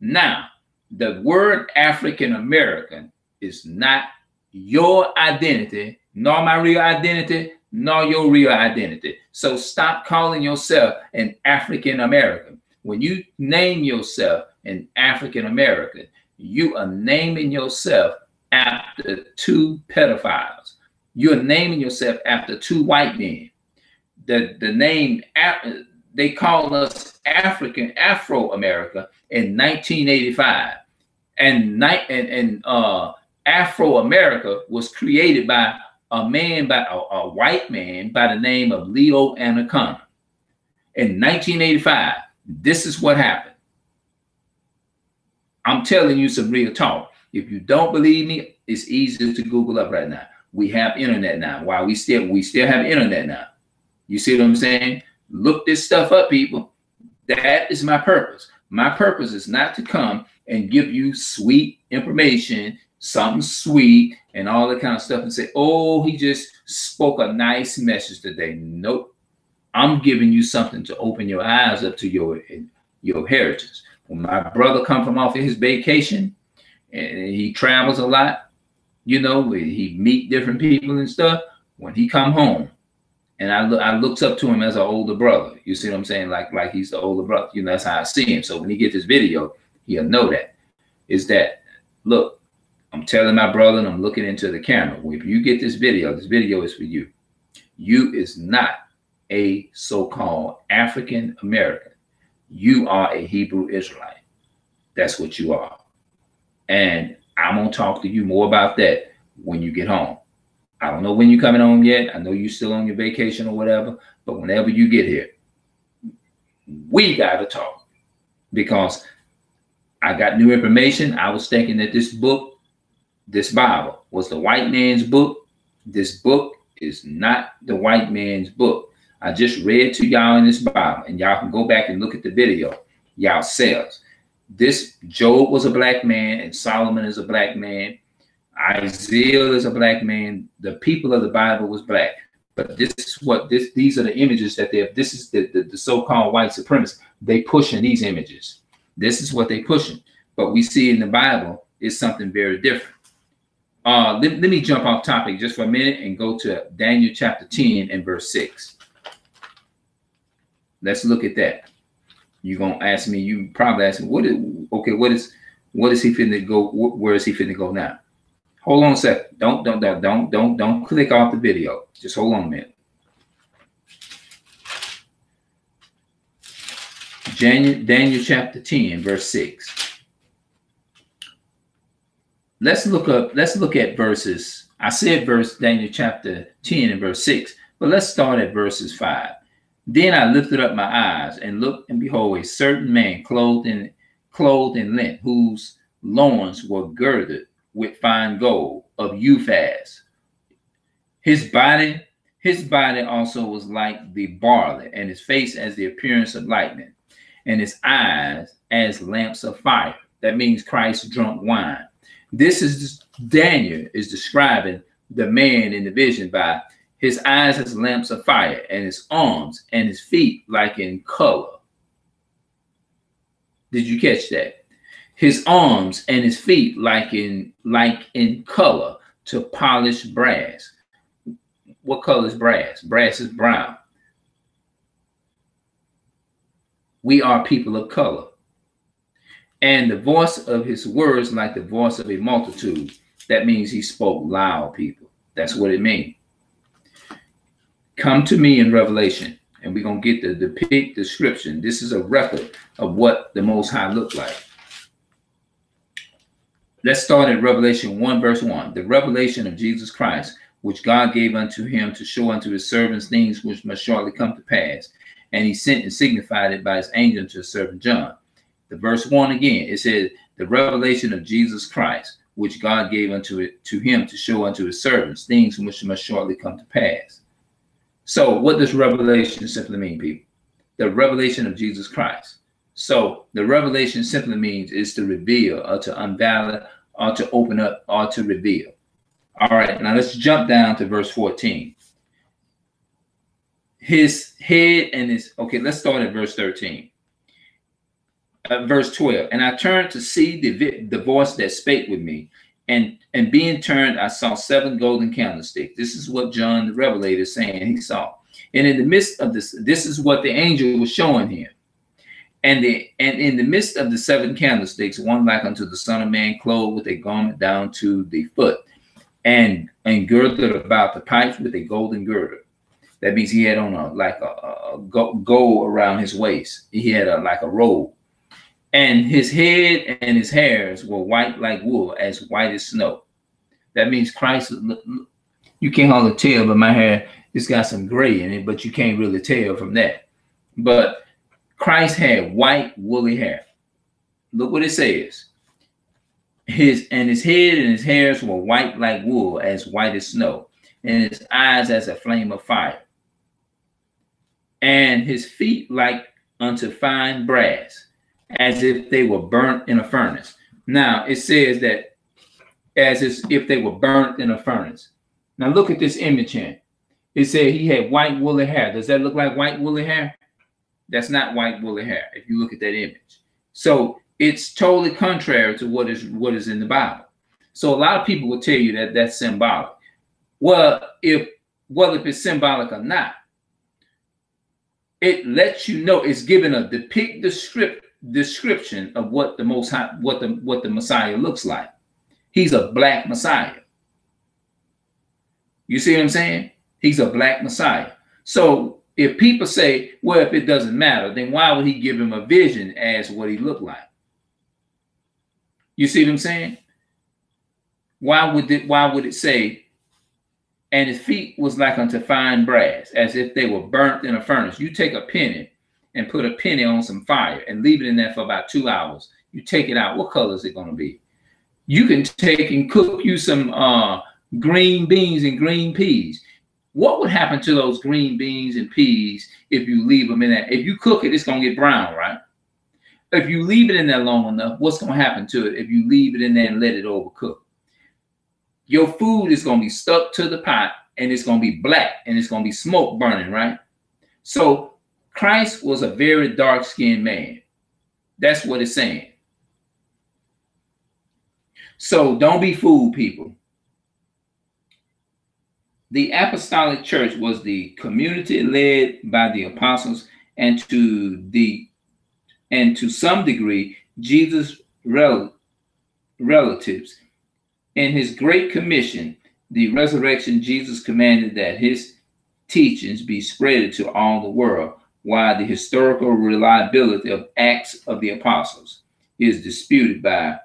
Now, the word African American is not your identity, nor my real identity, nor your real identity. So stop calling yourself an African American. When you name yourself an African American, you are naming yourself after 2 pedophiles. You're naming yourself after 2 white men. The name, they call us Afro-America in 1985. And Afro-America was created by a white man by the name of Leo Anaconda. In 1985, this is what happened. I'm telling you some real talk. If you don't believe me, it's easy to Google up right now. We have internet now. Why we still have internet now. You see what I'm saying? Look this stuff up, people. That is my purpose. My purpose is not to come and give you sweet information, something sweet and all that kind of stuff and say, oh, he just spoke a nice message today. Nope. I'm giving you something to open your eyes up to your heritage. When my brother come from off of his vacation and he travels a lot, you know, he meet different people and stuff. When he come home, and I looks up to him as an older brother. You see what I'm saying? Like he's the older brother. You know, that's how I see him. So when he gets this video, he'll know that. Is that, look, I'm telling my brother and I'm looking into the camera. If you get this video is for you. You is not a so-called African American. You are a Hebrew Israelite. That's what you are. And I'm going to talk to you more about that when you get home. I don't know when you're coming home yet. I know you're still on your vacation or whatever, but whenever you get here, we got to talk, because I got new information. I was thinking that this book, this Bible, was the white man's book. This book is not the white man's book. I just read to y'all in this Bible, and y'all can go back and look at the video yourselves. This Job was a black man, and Solomon is a black man. Isaiah is a black man. The people of the Bible was black. But this is what these are the images that this is the so-called white supremacists. They pushing these images. This is what they pushing. But we see in the Bible is something very different. Let me jump off topic just for a minute and go to Daniel chapter 10 and verse 6. Let's look at that. You're gonna ask me, you probably ask me, what is he finna go, where is he finna go now? Hold on a second. Don't click off the video. Just hold on a minute. Daniel chapter 10, verse 6. Let's look at verses. I said Daniel chapter 10 and verse 6, but let's start at verses 5. Then I lifted up my eyes and looked, and behold, a certain man clothed in linen, whose loins were girded with fine gold of Uphaz. His body also was like the barley, and his face as the appearance of lightning, and his eyes as lamps of fire. That means Christ drunk wine. This is Daniel is describing the man in the vision by his eyes as lamps of fire, and his arms and his feet like in color. Did you catch that? His arms and his feet like in color to polished brass. What color is brass? Brass is brown. We are people of color. And the voice of his words like the voice of a multitude. That means he spoke loud, people. That's what it means. Come to me in Revelation, and we're going to get the depict description. This is a record of what the Most High looked like. Let's start at Revelation 1, verse 1. The revelation of Jesus Christ, which God gave unto him to show unto his servants things which must shortly come to pass. And he sent and signified it by his angel to his servant John. The verse 1 again, it says, the revelation of Jesus Christ, which God gave to him to show unto his servants things which must shortly come to pass. So what does revelation simply mean, people? The revelation of Jesus Christ. So the revelation simply means is to reveal or to unveil or to open up or to reveal. All right, now let's jump down to verse 14. His head and his, okay, let's start at verse 13. Verse 12, and I turned to see the voice that spake with me, and being turned, I saw 7 golden candlesticks. This is what John the Revelator is saying he saw. And in the midst of this is what the angel was showing him. And in the midst of the 7 candlesticks, one like unto the Son of Man, clothed with a garment down to the foot, and girded about the pipes with a golden girdle. That means he had on a gold around his waist. He had like a robe. And his head and his hairs were white like wool, as white as snow. That means Christ, you can't hardly tell, but my hair, it's got some gray in it, but you can't really tell from that. But Christ had white woolly hair. Look what it says. His head and his hairs were white like wool, as white as snow, and his eyes as a flame of fire. and his feet like unto fine brass, as if they were burnt in a furnace. Now it says that as if they were burnt in a furnace. Now look at this image here. It said he had white woolly hair. Does that look like white woolly hair? That's not white woolly hair if you look at that image. So it's totally contrary to what is in the Bible. So a lot of people will tell you that that's symbolic. Well, if it's symbolic or not, it lets you know, it's given a description of what the Most High, what the Messiah looks like. He's a black Messiah. You see what I'm saying? He's a black Messiah. So if people say, well, if it doesn't matter, then why would he give him a vision as what he looked like? You see what I'm saying? Why would it say, and his feet was like unto fine brass, as if they were burnt in a furnace? You take a penny and put a penny on some fire and leave it in there for about 2 hours. You take it out. What color is it going to be? You can take and cook you some green beans and green peas. What would happen to those green beans and peas if you leave them in there? If you cook it, it's going to get brown, right? If you leave it in there long enough, what's going to happen to it if you leave it in there and let it overcook? Your food is going to be stuck to the pot, and it's going to be black, and it's going to be smoke burning, right? So Christ was a very dark-skinned man. That's what it's saying. So don't be fooled, people. The apostolic church was the community led by the apostles, and to some degree, Jesus' relatives. In his great commission, the resurrection, Jesus commanded that his teachings be spread to all the world, while the historical reliability of Acts of the Apostles is disputed by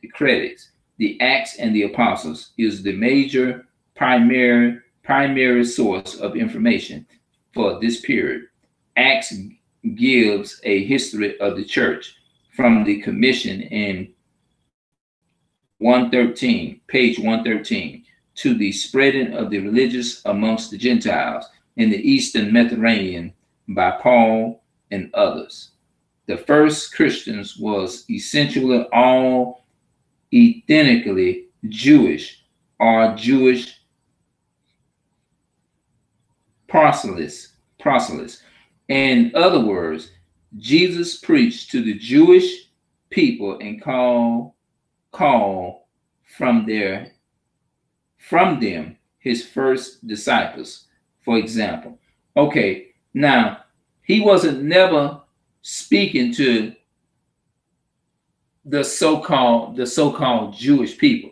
the critics. The Acts and the Apostles is the major primary source of information for this period. Acts gives a history of the church from the commission in 113, page 113, to the spreading of the religious amongst the Gentiles in the Eastern Mediterranean by Paul and others. The first Christians was essentially all ethnically Jewish or Jewish proselytes. In other words, Jesus preached to the Jewish people and called from them his first disciples, for example. Okay, now he wasn't never speaking to the so-called Jewish people,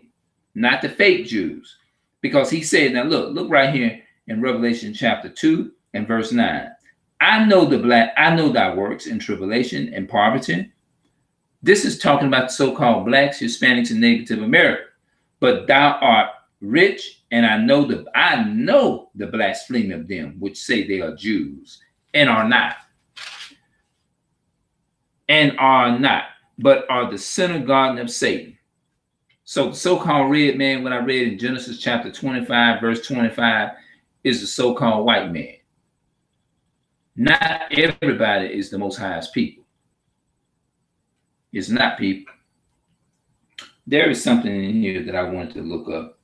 not the fake Jews, because he said, now look right here in Revelation chapter 2 and verse 9. I know thy works in tribulation and poverty. This is talking about the so-called blacks, Hispanics, and Native American. But thou art rich, and I know the blasphemy of them which say they are Jews and are not, but are the synagogue of Satan. So the so-called red man, when I read in Genesis chapter 25, verse 25, is the so-called white man. Not everybody is the Most High's people. It's not, people. There is something in here that I wanted to look up.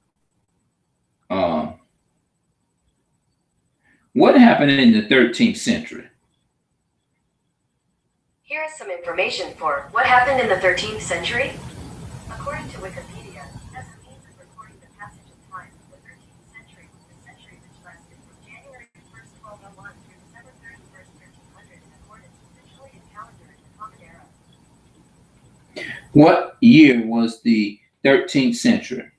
What happened in the 13th century? Here is some information for what happened in the 13th century. According to Wikipedia, as a means of recording the passage of time, the 13th century was the century which lasted from January 1st, 1201 through December 31st, 1300 in accordance with the Julian calendar and the Common Era. What year was the 13th century?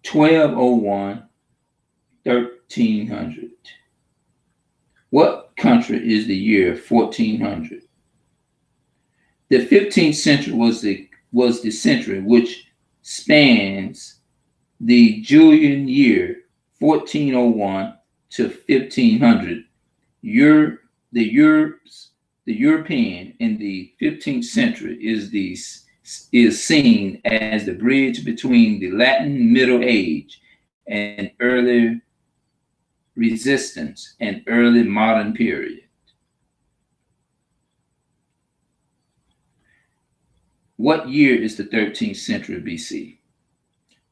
(1201) 1300. What country is the year 1400? The 15th century was the century which spans the Julian year 1401 to 1500. The European in the 15th century is seen as the bridge between the Latin Middle Age and early resistance and early modern period. What year is the 13th century BC?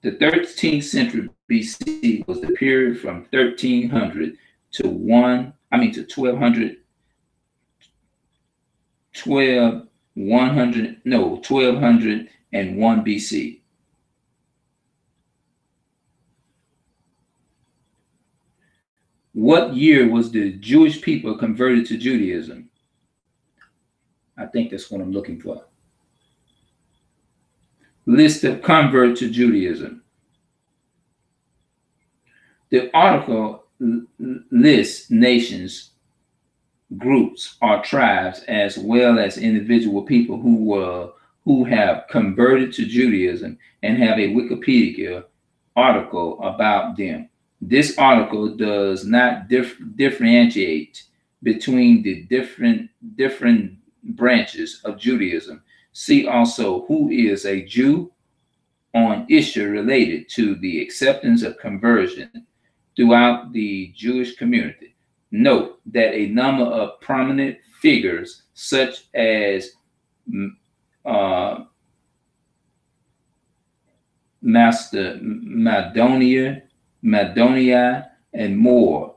The 13th century BC was the period from 1300 to 1200, 1201 BC. What year was the Jewish people converted to Judaism? I think that's what I'm looking for. List of convert to Judaism. The article lists nations, groups, or tribes, as well as individual people who have converted to Judaism and have a Wikipedia article about them. This article does not differentiate between the different branches of Judaism. See also who is a Jew on issue related to the acceptance of conversion throughout the Jewish community. Note that a number of prominent figures such as Master Madonia, and more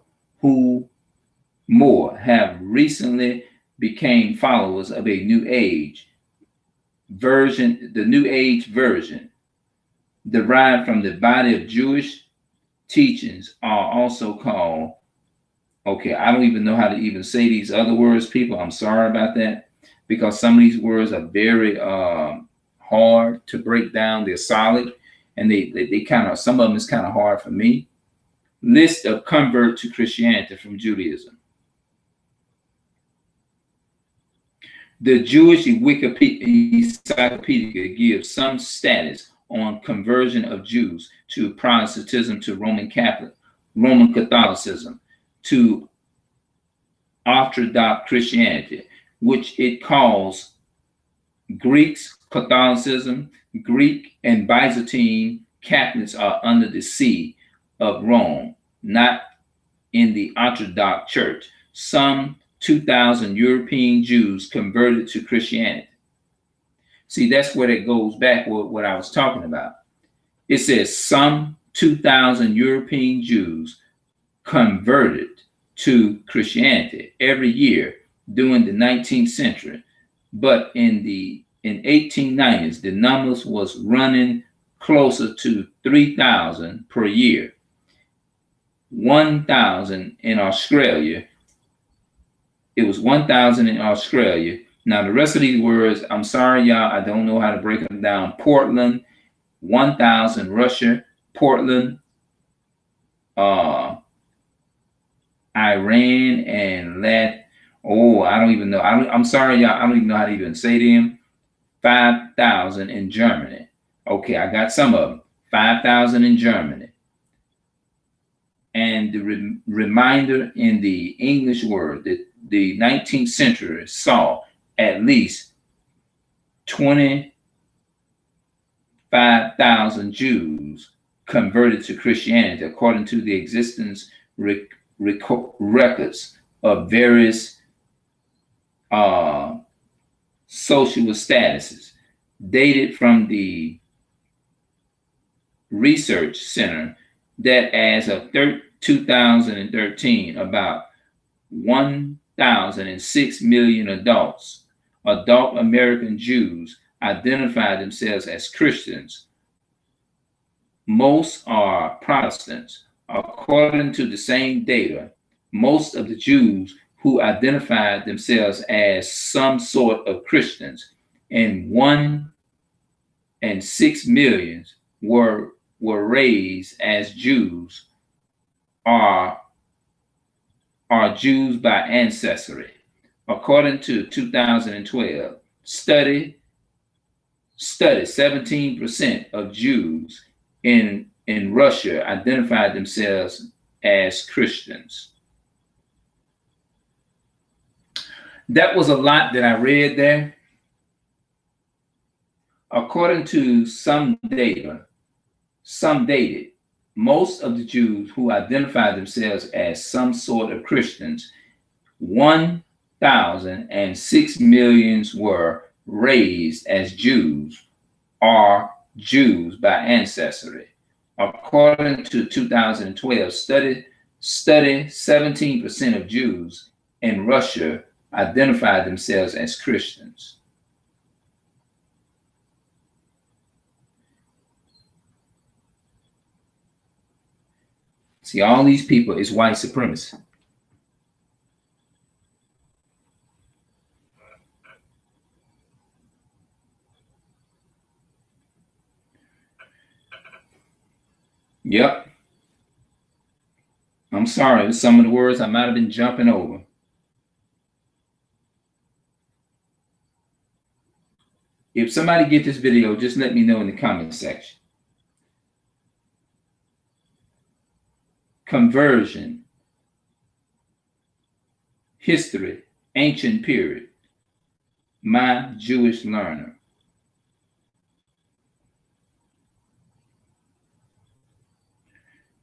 have recently became followers of a New Age version, the New Age version, derived from the body of Jewish teachings, are also called, okay, I don't even know how to even say these other words, people. I'm sorry about that, because some of these words are very hard to break down. They're solid, and they kind of, some of them is kind of hard for me. List of convert to Christianity from Judaism. The Jewish Encyclopedia gives some status on conversion of Jews to Protestantism, to Roman Catholicism, to Orthodox Christianity, which it calls Greeks Catholicism. Greek and Byzantine Catholics are under the see of Rome, not in the Orthodox Church. Some 2,000 European Jews converted to Christianity. See, that's where it goes back with what I was talking about. It says some 2,000 European Jews converted to Christianity every year during the 19th century. But in 1890s, the numbers was running closer to 3,000 per year. 1,000 in Australia. It was 1,000 in Australia. Now, the rest of these words, I'm sorry, y'all, I don't know how to break them down. Portland, 1,000 Russia, Portland, Iran, and I don't even know. I'm sorry, y'all, I don't even know how to even say them. 5,000 in Germany. Okay, I got some of them. 5,000 in Germany. And the reminder in the English word that the 19th century saw at least 25,000 Jews converted to Christianity, according to the existence records of various social statuses, dated from the research center, that as of 2013, about 1,006 million adult American Jews identify themselves as Christians. Most are Protestants. According to the same data, most of the Jews who identified themselves as some sort of Christians, and 1.6 million were raised as Jews, are Jews by ancestry. According to 2012 study, 17% of Jews in Russia identified themselves as Christians. That was a lot that I read there. According to some data, some dated most of the Jews who identified themselves as some sort of Christians, 1,006 millions were raised as Jews or Jews by ancestry. According to 2012 study, 17% of Jews in Russia identified themselves as Christians. See, all these people is white supremacy. Yep. I'm sorry, some of the words I might have been jumping over. If somebody get this video, just let me know in the comment section. Conversion, history, ancient period. My Jewish learner.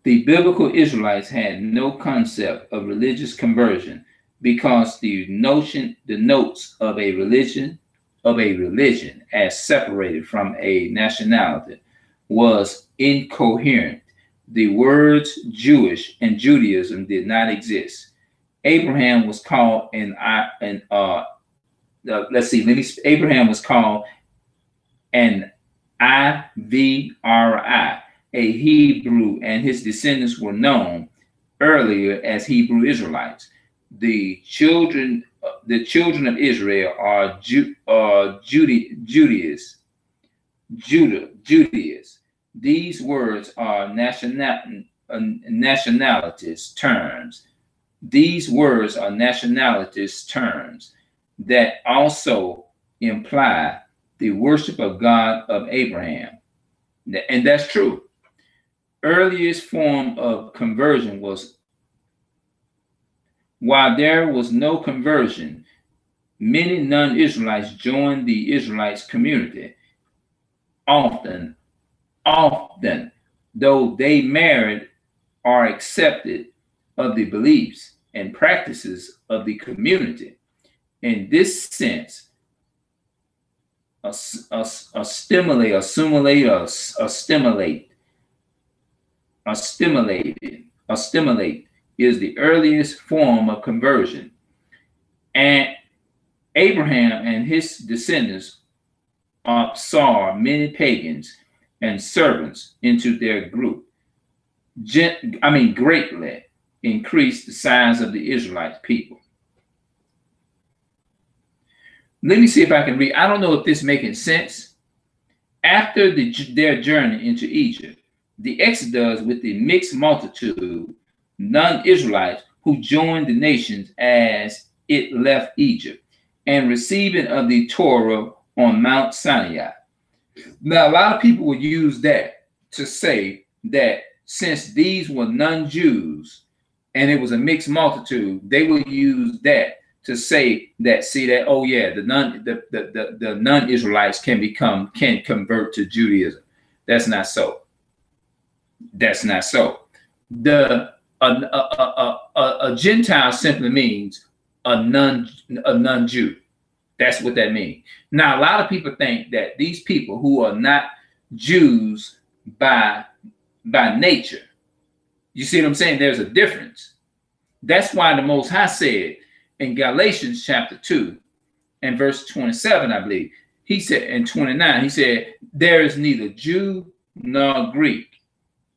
The biblical Israelites had no concept of religious conversion because the notes of a religion as separated from a nationality was incoherent. The words Jewish and Judaism did not exist. Abraham was called Abraham was called an Ivri, a Hebrew, and his descendants were known earlier as Hebrew Israelites. The children of Israel are Judaism. These words are nationalities terms. These words are nationalities terms that also imply the worship of God of Abraham. And that's true. Earliest form of conversion was, while there was no conversion, many non-Israelites joined the Israelites community. Often, though they married or accepted of the beliefs and practices of the community. In this sense, assimilate is the earliest form of conversion. And Abraham and his descendants saw many pagans and servants into their group. Greatly increased the size of the Israelite people. Let me see if I can read. I don't know if this is making sense. After their journey into Egypt, the Exodus with the mixed multitude, non-Israelites who joined the nations as it left Egypt, and receiving of the Torah on Mount Sinai. Now, a lot of people would use that to say that since these were non-Jews and it was a mixed multitude, they would use that to say that, oh yeah, the non-Israelites can convert to Judaism. That's not so. That's not so. A Gentile simply means a non-Jew. That's what that means. Now, a lot of people think that these people who are not Jews by nature, you see what I'm saying? There's a difference. That's why the Most High said in Galatians chapter 2 and verse 27, I believe, he said in 29, he said, there is neither Jew nor Greek.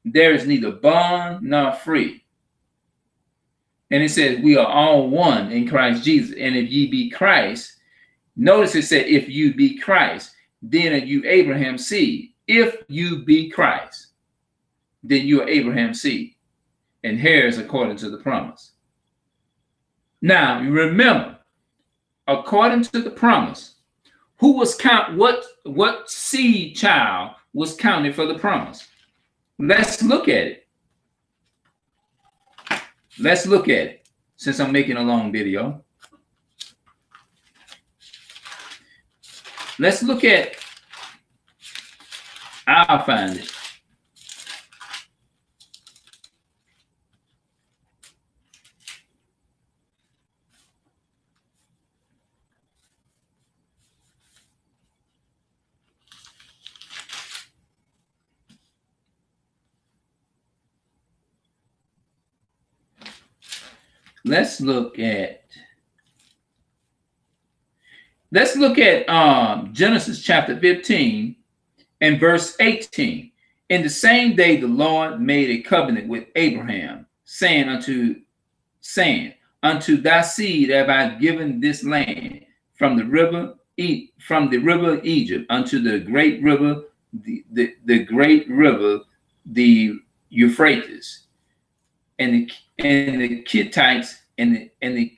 There is neither bond nor free. And it says, we are all one in Christ Jesus. And if ye be Christ, notice it said, if you be Christ, then are you Abraham's seed. If you be Christ, then you are Abraham's seed, and heirs according to the promise. Now, you remember, according to the promise, who was what seed child was counted for the promise? Let's look at it. Let's look at it, since I'm making a long video. Let's look at, I'll find it. let's look at Genesis chapter 15 and verse 18. In the same day the Lord made a covenant with Abraham, saying, unto thy seed have I given this land, from the river Egypt unto the great river, the great river, the Euphrates, and the Kittites and the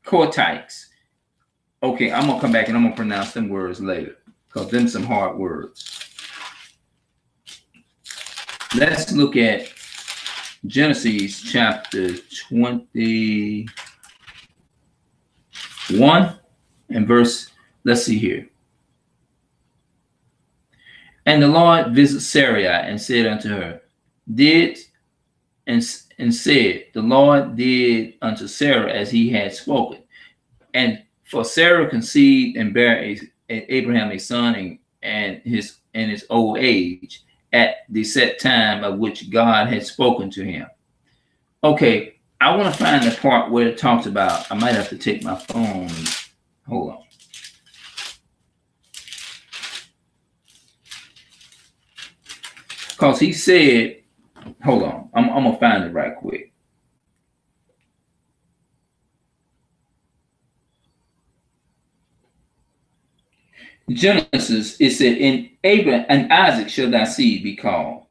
Kortites. Okay, I'm gonna come back and I'm gonna pronounce them words later, because them some hard words. Let's look at Genesis chapter 21 and verse, let's see here. And the Lord visited Sarai and said unto her, and said, the Lord did unto Sarah as he had spoken. And for Sarah conceived and bare Abraham a son in his old age, at the set time of which God had spoken to him. Okay, I want to find the part where it talks about, I might have to take my phone. Hold on. Because he said, hold on, I'm going to find it right quick. Genesis, it said, in Abraham and Isaac shall thy seed be called.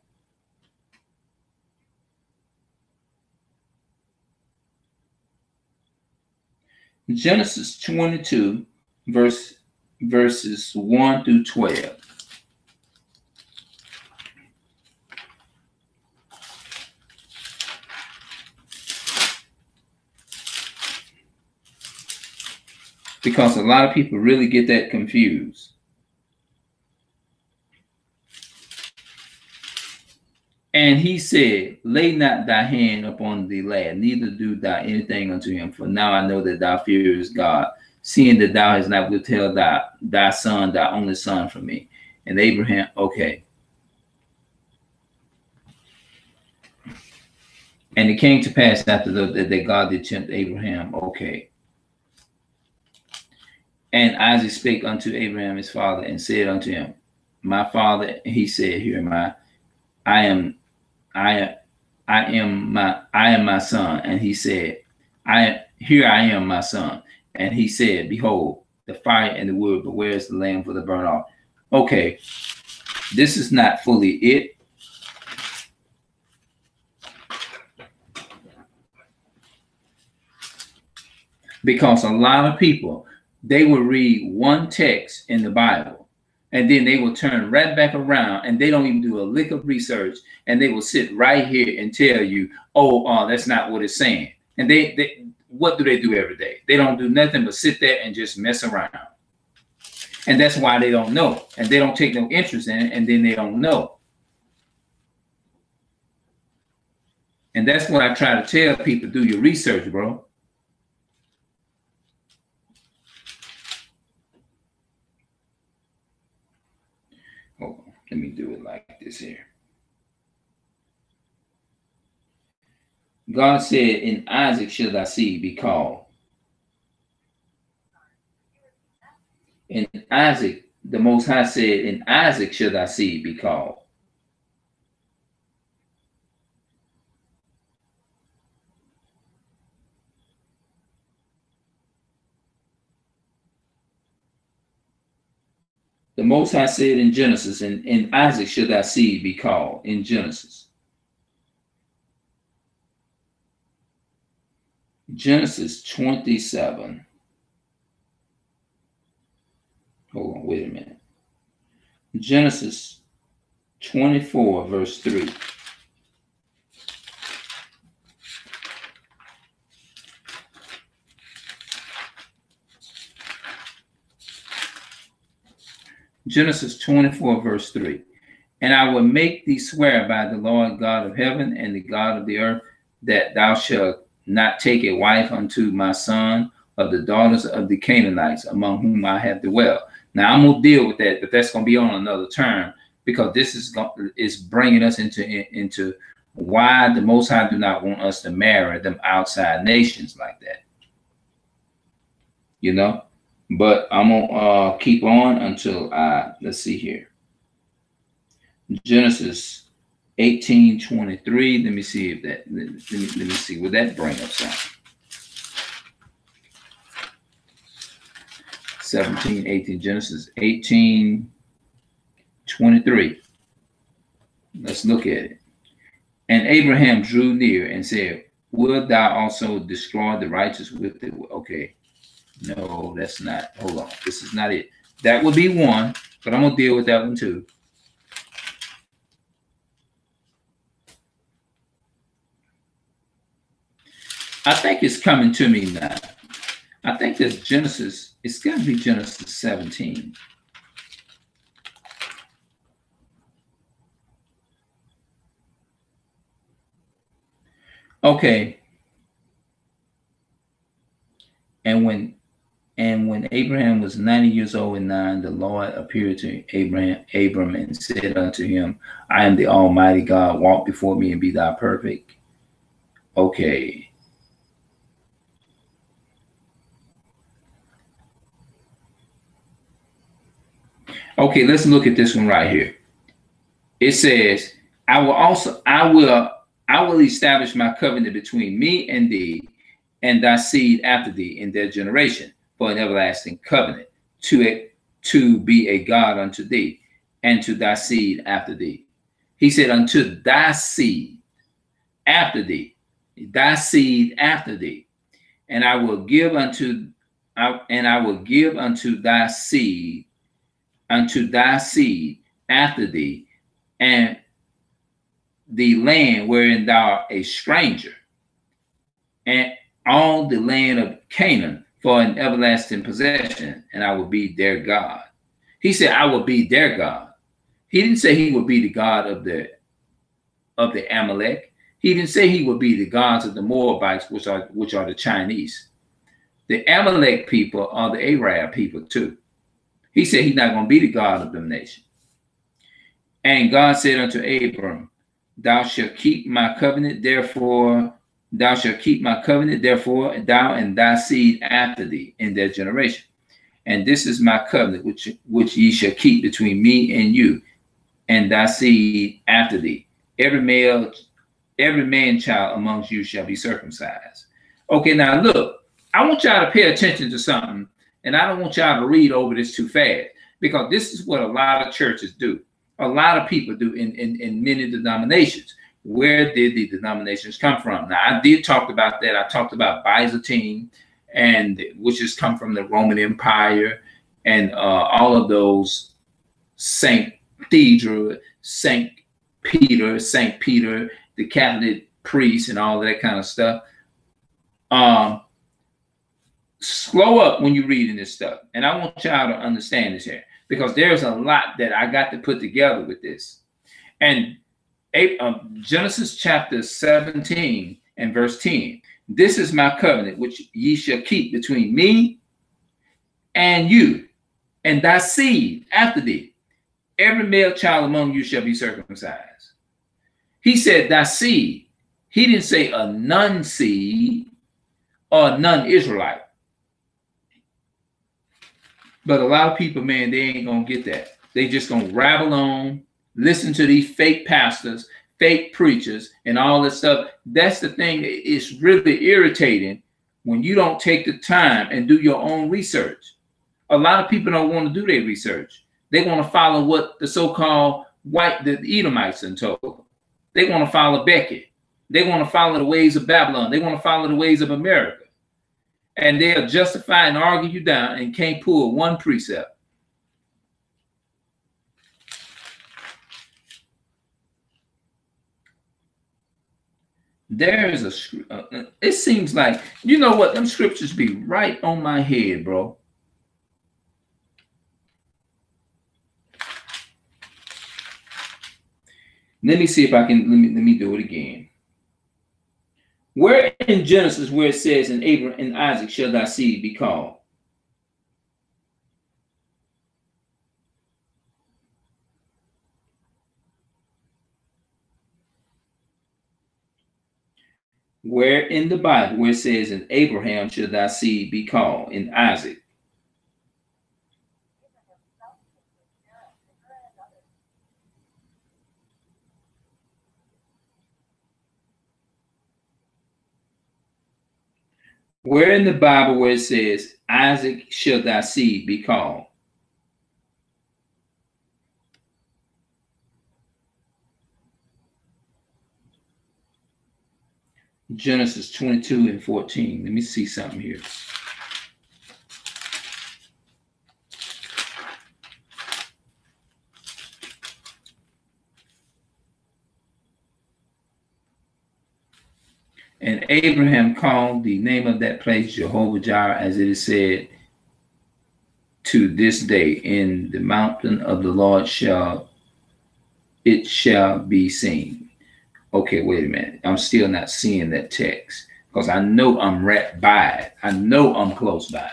Genesis 22, verses 1 through 12. Because a lot of people really get that confused. And he said, lay not thy hand upon the lad, neither do thou anything unto him. For now I know that thou fearest God, seeing that thou hast not withheld thy son, thy only son, from me. And Abraham, okay. And it came to pass after that God did tempt Abraham, okay. And Isaac spake unto Abraham his father and said unto him, my father. He said, here am I am my son. And he said, here I am, my son. And he said, behold, the fire and the wood, but where is the lamb for the burnt offering? Okay, this is not fully it. Because a lot of people, they will read one text in the Bible, and then they will turn right back around, and they don't even do a lick of research, and they will sit right here and tell you, oh, that's not what it's saying. And they what do they do every day? They don't do nothing but sit there and just mess around. And that's why they don't know, and they don't take no interest in it, and then they don't know. And that's what I try to tell people: do your research, bro. Hold on, let me do it like this here. God said, in Isaac shall thy seed be called. In Isaac, the Most High said, in Isaac shall thy seed be called. The Most High said in Genesis, in Isaac shall thy seed be called, in Genesis. Genesis 27. Hold on, wait a minute. Genesis 24, verse 3. Genesis 24, verse 3. And I will make thee swear by the Lord God of heaven and the God of the earth, that thou shalt not take a wife unto my son of the daughters of the Canaanites, among whom I have dwelt. Now I'm going to deal with that, but that's going to be on another term, because this is bringing us into why the Most High do not want us to marry them outside nations like that. You know, but I'm gonna keep on until let's see here. Genesis 18:23. Let me see if that. Let me see what that brings up. Something. 17, 18. Genesis 18:23. Let's look at it. And Abraham drew near and said, "Wilt thou also destroy the righteous with it?" Okay. No, that's not. Hold on. This is not it. That would be one, but I'm going to deal with that one too. I think it's coming to me now. I think there's Genesis. It's got to be Genesis 17. Okay. And when Abraham was 90 years old and 9, the Lord appeared to Abram and said unto him, I am the Almighty God. Walk before me and be thou perfect. Okay. Okay, let's look at this one right here. It says, I will establish my covenant between me and thee and thy seed after thee in their generation for an everlasting covenant to be a God unto thee and to thy seed after thee. He said, unto thy seed after thee, thy seed after thee, and I will give unto thy seed after thee, and the land wherein thou art a stranger, and all the land of Canaan for an everlasting possession, and I will be their God. He said, I will be their God. He didn't say he would be the God of the Amalek. He didn't say he would be the gods of the Moabites, which are the Chinese. The Amalek people are the Arab people too. He said he's not going to be the God of them nations. And God said unto Abram, thou shalt keep my covenant, therefore thou and thy seed after thee in their generation. And this is my covenant which ye shall keep between me and you and thy seed after thee. Every man child amongst you shall be circumcised. Okay, now look, I want y'all to pay attention to something, and I don't want y'all to read over this too fast, because this is what a lot of churches do. A lot of people do in many denominations. Where did the denominations come from? Now, I did talk about that. I talked about Byzantine, and which has come from the Roman Empire, and all of those Saint Cathedral, Saint Peter, the Catholic priests, and all that kind of stuff. Slow up when you're reading this stuff, and I want y'all to understand this here, because there's a lot that I got to put together with this. And Genesis chapter 17 and verse 10. This is my covenant which ye shall keep between me and you and thy seed after thee. Every male child among you shall be circumcised. He said thy seed. He didn't say a non-seed or a non-Israelite. But a lot of people, man, they ain't going to get that. They just going to rabble on, listen to these fake pastors, fake preachers, and all this stuff. That's the thing. It's really irritating when you don't take the time and do your own research. A lot of people don't want to do their research. They want to follow what the so-called the Edomites are told. They want to follow Beckett. They want to follow the ways of Babylon. They want to follow the ways of America. And they'll justify and argue you down and can't pull one precept. There is it seems like, you know what, them scriptures be right on my head, bro. Let me see if I can, let me do it again. Where in Genesis where it says, in Abraham and Isaac shall thy seed be called? Where in the Bible, where it says, in Abraham shall thy seed be called, in Isaac. Where in the Bible where it says, Isaac shall thy seed be called? Genesis 22 and 14. Let me see something here. And Abraham called the name of that place Jehovah Jireh, as it is said to this day, in the mountain of the Lord shall be seen. Okay, wait a minute. I'm still not seeing that text because I know I'm right by it. I know I'm close by it.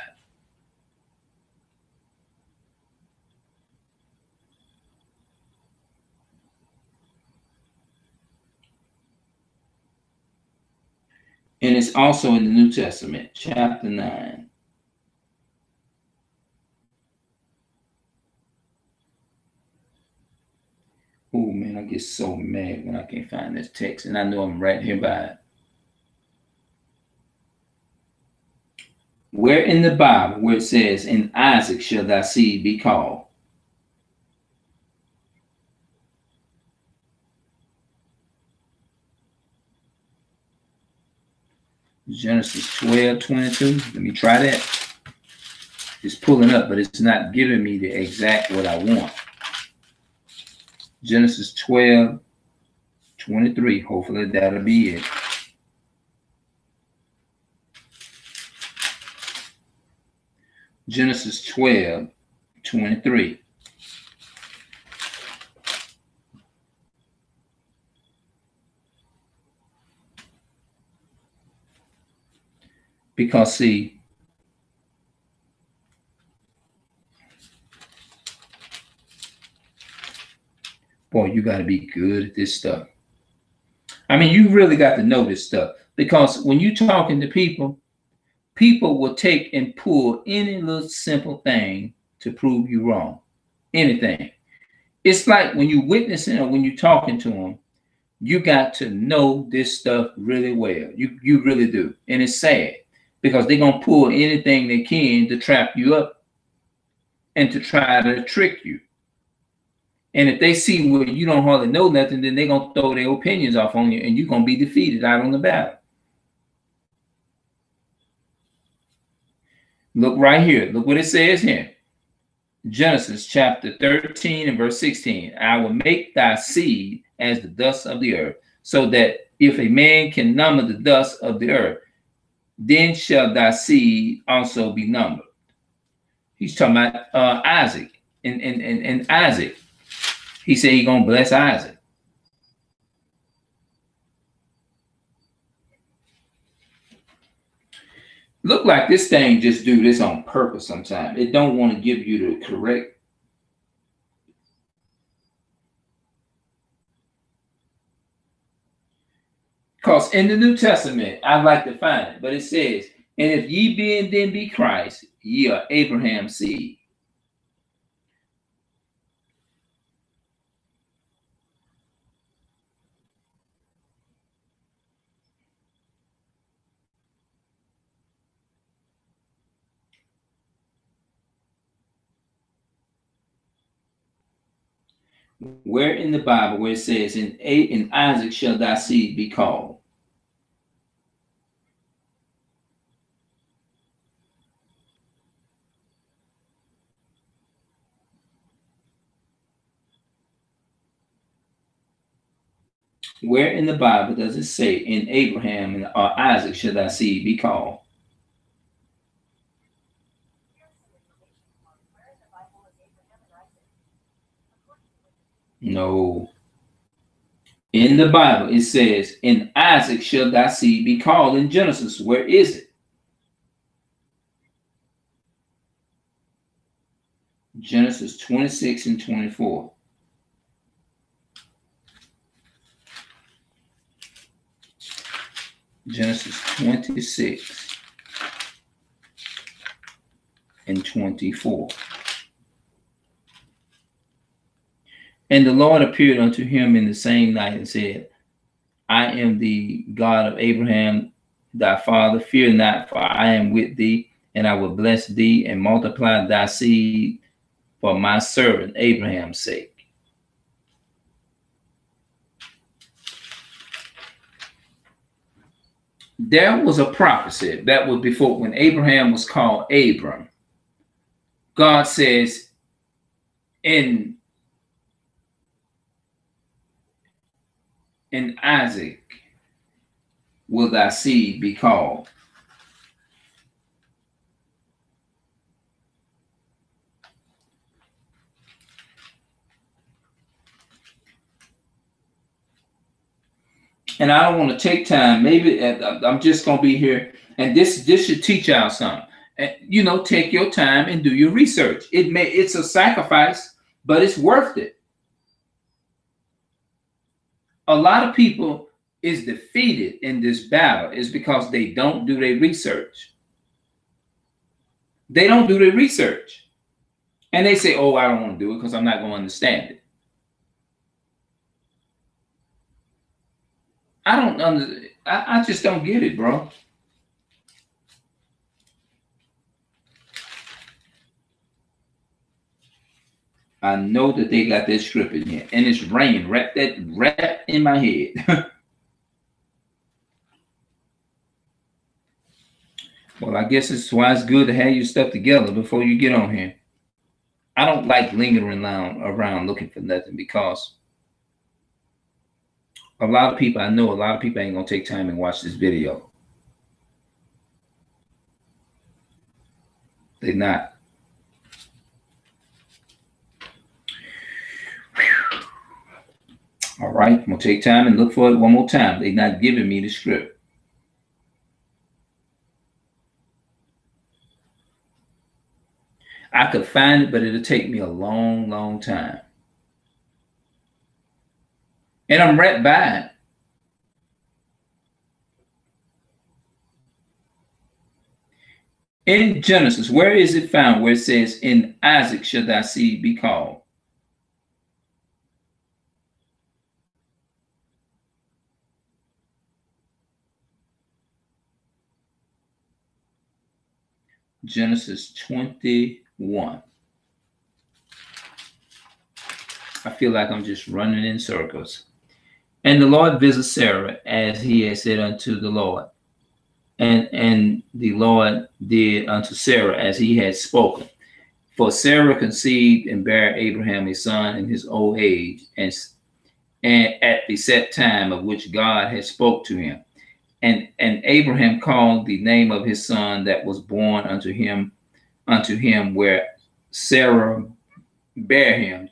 And it's also in the New Testament, chapter 9. Oh man, I get so mad when I can't find this text, and I know I'm right here by it. Where in the Bible where it says, in Isaac shall thy seed be called? Genesis 12:22. Let me try that. It's pulling up, but it's not giving me the exact what I want. Genesis 12:23. Hopefully that'll be it. Genesis 12:23. Because see, boy, you got to be good at this stuff. I mean, you really got to know this stuff, because when you're talking to people, people will take and pull any little simple thing to prove you wrong. Anything. It's like when you're witnessing or when you're talking to them, you got to know this stuff really well. You really do. And it's sad because they're going to pull anything they can to trap you up and to try to trick you. And if they see where you don't hardly know nothing, then they're going to throw their opinions off on you and you're going to be defeated out on the battle. Look right here. Look what it says here. Genesis chapter 13 and verse 16. I will make thy seed as the dust of the earth, so that if a man can number the dust of the earth, then shall thy seed also be numbered. He's talking about Isaac. And Isaac, he said he's going to bless Isaac. Look like this thing just do this on purpose sometimes. It don't want to give you the correct. Because in the New Testament, I'd like to find it, but it says, and if ye be Christ, ye are Abraham's seed. Where in the Bible where it says, in Isaac shall thy seed be called? Where in the Bible does it say, in Abraham or Isaac shall thy seed be called? No. In the Bible, it says, in Isaac shall thy seed be called. In Genesis, where is it? Genesis 26 and 24. Genesis 26 and 24. And the Lord appeared unto him in the same night and said, I am the God of Abraham, thy father. Fear not, for I am with thee, and I will bless thee and multiply thy seed for my servant Abraham's sake. There was a prophecy that was before when Abraham was called Abram. God says in Isaac will thy seed be called. And I don't want to take time. Maybe I'm just going to be here. And this should teach y'all something. And, you know, take your time and do your research. It's a sacrifice, but it's worth it. A lot of people is defeated in this battle is because they don't do their research. They don't do their research. And they say, oh, I don't want to do it because I'm not going to understand it. I just don't get it, bro. I know that they got that script in here, and it's raining right in my head. Well, I guess it's why it's good to have your stuff together before you get on here. I don't like lingering around looking for nothing because I know a lot of people ain't gonna take time and watch this video. They're not. All right, I'm gonna take time and look for it one more time. They're not giving me the script. I could find it, but it'll take me a long, long time. And I'm right by it. In Genesis, where is it found where it says, in Isaac shall thy seed be called? Genesis 21. I feel like I'm just running in circles. And the Lord visited Sarah as he had said unto the Lord. And the Lord did unto Sarah as he had spoken. For Sarah conceived and bare Abraham a son in his old age, and at the set time of which God had spoke to him. And Abraham called the name of his son that was born unto him where Sarah bare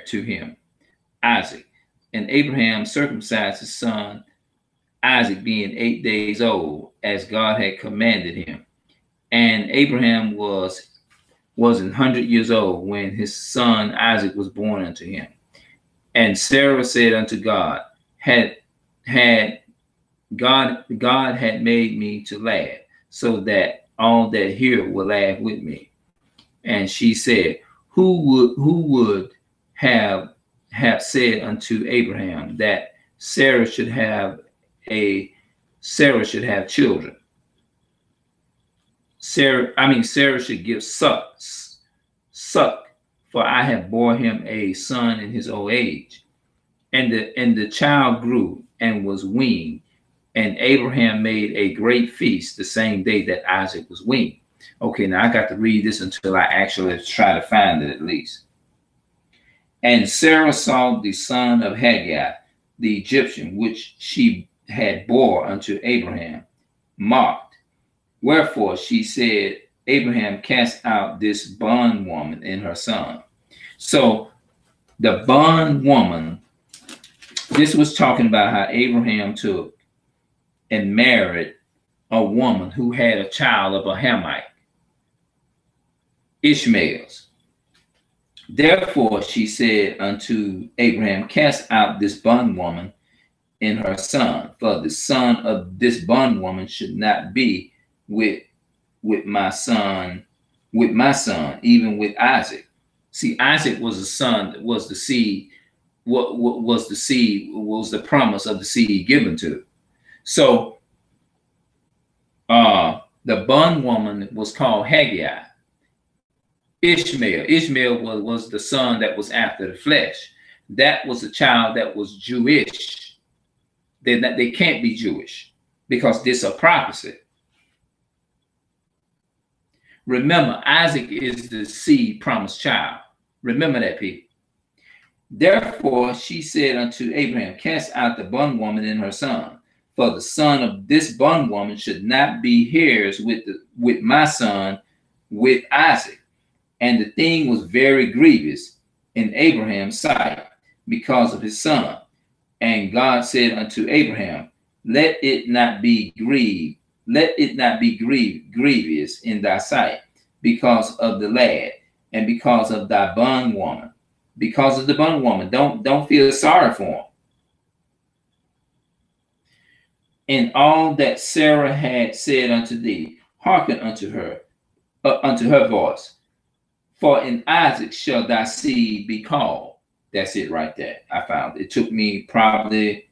to him Isaac. And Abraham circumcised his son Isaac, being 8 days old, as God had commanded him. And Abraham was 100 years old when his son Isaac was born unto him. And Sarah said unto God, God had made me to laugh, so that all that hear will laugh with me. And she said, Who would have said unto Abraham that Sarah should have children? Sarah should give suck, for I have bore him a son in his old age. And the child grew and was weaned, and Abraham made a great feast the same day that Isaac was weaned. Okay, now I got to read this until I actually try to find it at least. And Sarah saw the son of Hagar, the Egyptian, which she had bore unto Abraham, mocked. Wherefore she said, Abraham cast out this bondwoman and her son. So the bondwoman, this was talking about how Abraham took and married a woman who had a child of a Hamite, Ishmael's. Therefore she said unto Abraham, cast out this bondwoman in her son, for the son of this bondwoman should not be with my son, even with Isaac. See, Isaac was the son, was the seed, what was the seed, was the promise of the seed given to. So the bondwoman was called Haggai. Ishmael was the son that was after the flesh. That was a child that was Jewish. They can't be Jewish because this is a prophecy. Remember, Isaac is the seed promised child. Remember that, people. Therefore, she said unto Abraham, cast out the bondwoman and her son, for the son of this bondwoman should not be heirs with my son, with Isaac. And the thing was very grievous in Abraham's sight because of his son. And God said unto Abraham, let it not be grievous in thy sight because of the lad and because of thy bondwoman. Because of the bondwoman. Don't feel sorry for him. And all that Sarah had said unto thee, hearken unto her voice. For in Isaac shall thy seed be called. That's it right there. I found it. It took me probably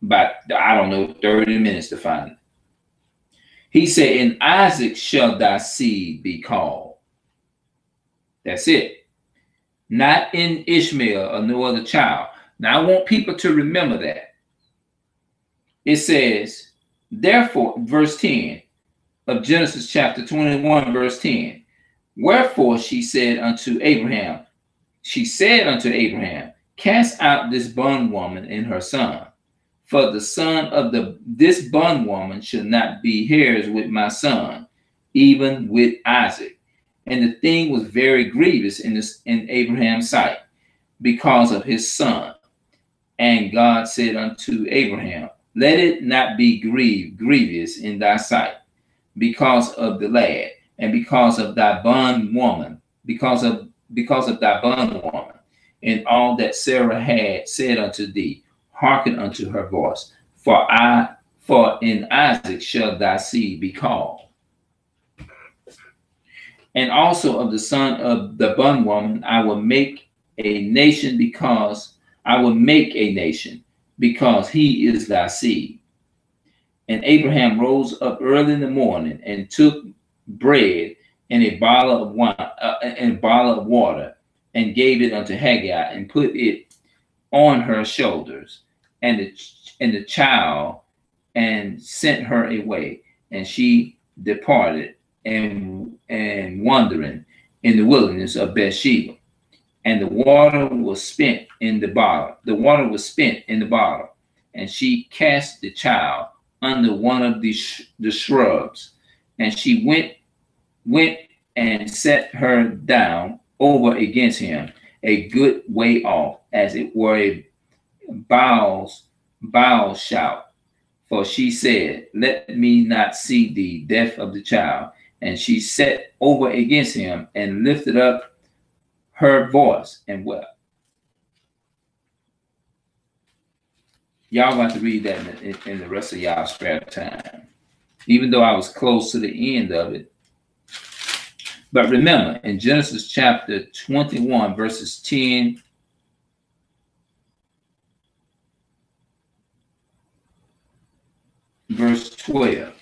about, 30 minutes to find it. He said, in Isaac shall thy seed be called. That's it. Not in Ishmael or no other child. Now, I want people to remember that. It says, therefore, verse 10 of Genesis chapter 21, verse 10. Wherefore she said unto Abraham, cast out this bondwoman and her son, for the son of this bondwoman should not be heirs with my son, even with Isaac. And the thing was very grievous in Abraham's sight because of his son. And God said unto Abraham, let it not be grievous in thy sight because of the lad, and because of thy bondwoman, because of thy bondwoman, and all that Sarah had said unto thee, hearken unto her voice. For in Isaac shall thy seed be called. And also of the son of the bondwoman I will make a nation, because he is thy seed. And Abraham rose up early in the morning and took bread and a bottle of wine and a bottle of water, and gave it unto Haggai, and put it on her shoulders and the child, and sent her away. And she departed and wandering in the wilderness of Bathsheba. And the water was spent in the bottle. And she cast the child under one of the shrubs. And she went and set her down over against him, a good way off, as it were a bow's shout. For she said, let me not see the death of the child. And she sat over against him and lifted up her voice and wept. Y'all got to read that in the rest of y'all spare time, even though I was close to the end of it. But remember, in Genesis chapter 21, verses 10 verse 12.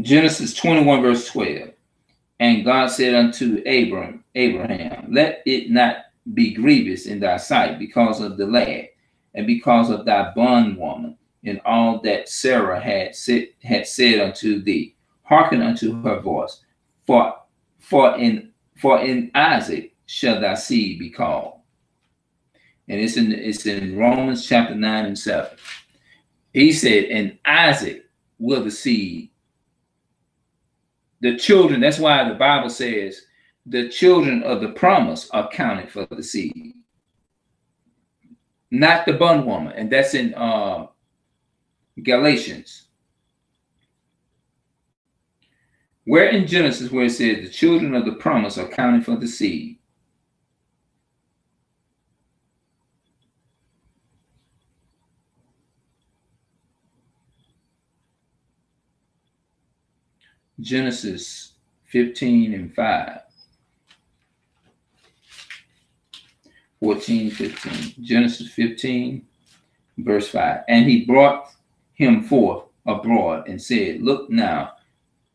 Genesis 21, verse 12. And God said unto Abraham, let it not be grievous in thy sight because of the lad, and because of thy bondwoman, and all that Sarah had said unto thee. Hearken unto her voice, for in Isaac shall thy seed be called. And it's in Romans chapter 9 and 7. He said, in Isaac will the seed. The children, that's why the Bible says the children of the promise are counted for the seed, not the bondwoman. And that's in Galatians. Where in Genesis where it says the children of the promise are counted for the seed. Genesis 15 and 5. 14, 15. Genesis 15, verse 5. And he brought him forth abroad and said, Look now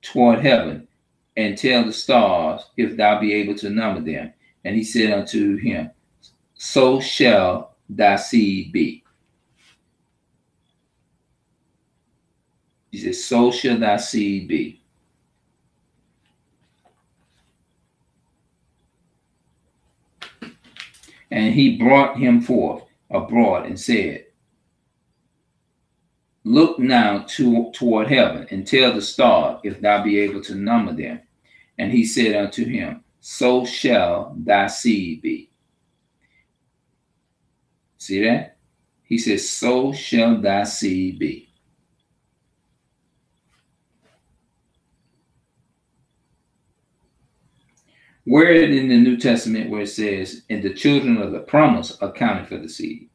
toward heaven and tell the stars if thou be able to number them. And he said unto him, So shall thy seed be. He said, So shall thy seed be. And he brought him forth abroad and said, Look now toward heaven and tell the stars if thou be able to number them. And he said unto him, So shall thy seed be. See that? He says, So shall thy seed be. Where in the New Testament where it says, and the children of the promise are counted for the seed?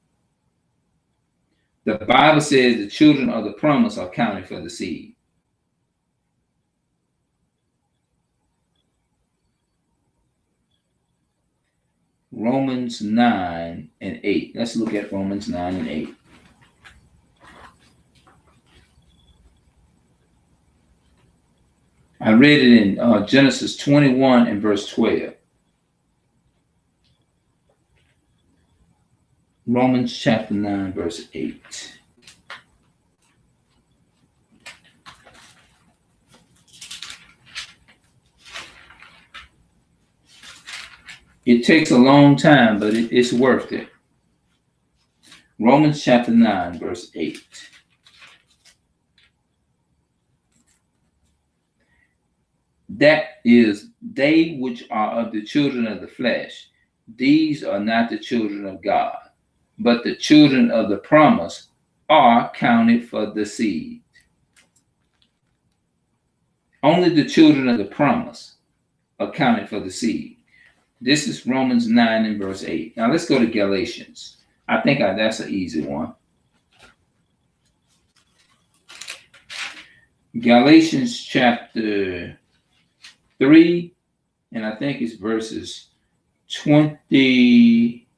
The Bible says the children of the promise are counted for the seed. Romans 9 and 8. Let's look at Romans 9 and 8. I read it in Genesis 21 and verse 12. Romans chapter 9, verse 8. It takes a long time, but it's worth it. Romans chapter 9, verse 8. That is, they which are of the children of the flesh, these are not the children of God, but the children of the promise are counted for the seed. Only the children of the promise are counted for the seed. This is Romans 9 and verse 8. Now let's go to Galatians. I think that's an easy one. Galatians chapter 3, and I think it's verses 20,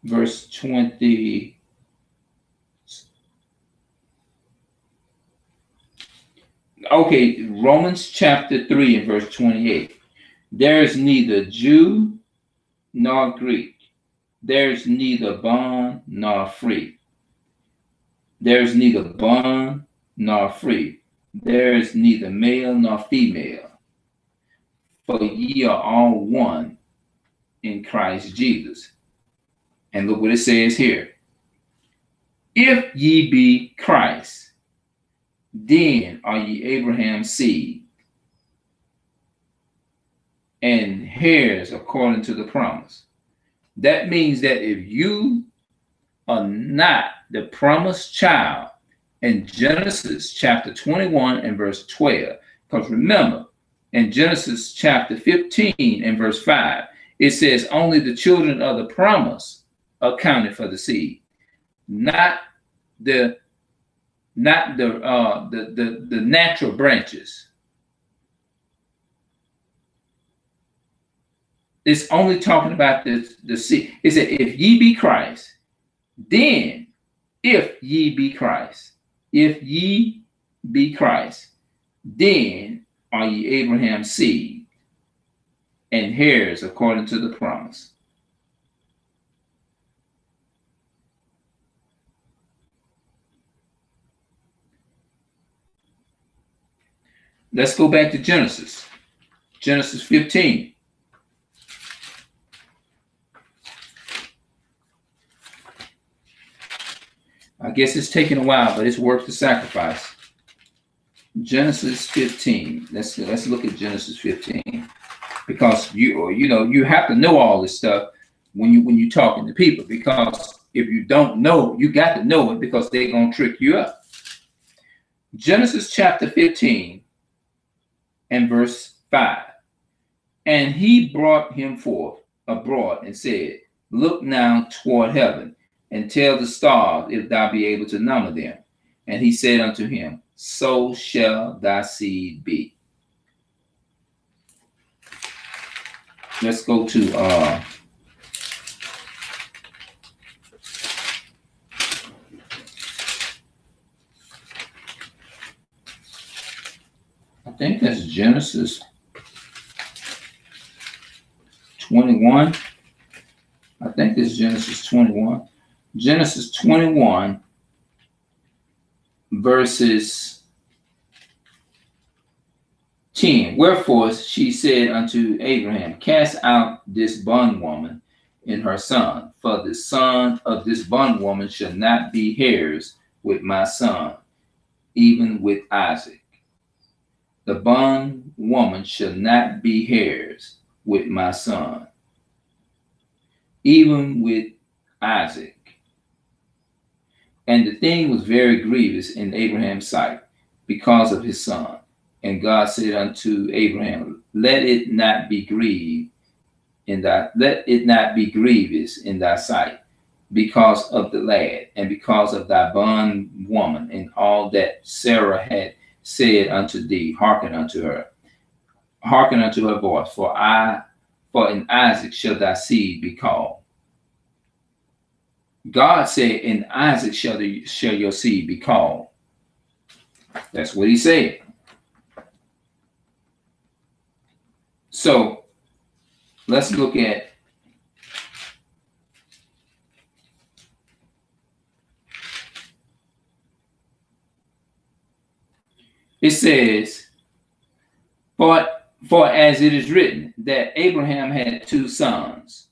verse 20. Okay, Romans chapter 3 and verse 28. There is neither Jew nor Greek. There is neither bond nor free. There is neither bond nor free. There is neither male nor female. For ye are all one in Christ Jesus. And look what it says here. If ye be Christ, then are ye Abraham's seed, and heirs according to the promise. That means that if you are not the promised child in Genesis chapter 21 and verse 12, because remember, in Genesis chapter 15 and verse 5, it says only the children of the promise are counted for the seed, not the natural branches. It's only talking about the seed. It said, if ye be Christ, then if ye be Christ, then are ye Abraham's seed and heirs according to the promise. Let's go back to Genesis. Genesis 15. I guess it's taking a while, but it's worth the sacrifice. Genesis 15. Let's look at Genesis 15, because you have to know all this stuff when you're talking to people, because if you don't know, you got to know it, because they're gonna trick you up. Genesis chapter 15 and verse 5. And he brought him forth abroad and said, Look now toward heaven and tell the stars if thou be able to number them. And he said unto him, so shall thy seed be. Let's go to I think that's Genesis 21. I think it's Genesis 21. Genesis 21, verses 10. Wherefore she said unto Abraham, cast out this bondwoman and her son, for the son of this bondwoman shall not be heirs with my son, even with Isaac. The bondwoman shall not be heirs with my son, even with Isaac. And the thing was very grievous in Abraham's sight because of his son. And God said unto Abraham, let it not be grievous in thy sight, because of the lad, and because of thy bondwoman, and all that Sarah had said unto thee, hearken unto her voice, for in Isaac shall thy seed be called. God said, in Isaac shall your seed be called. That's what he said. So let's look at it. Says, for as it is written, that Abraham had two sons.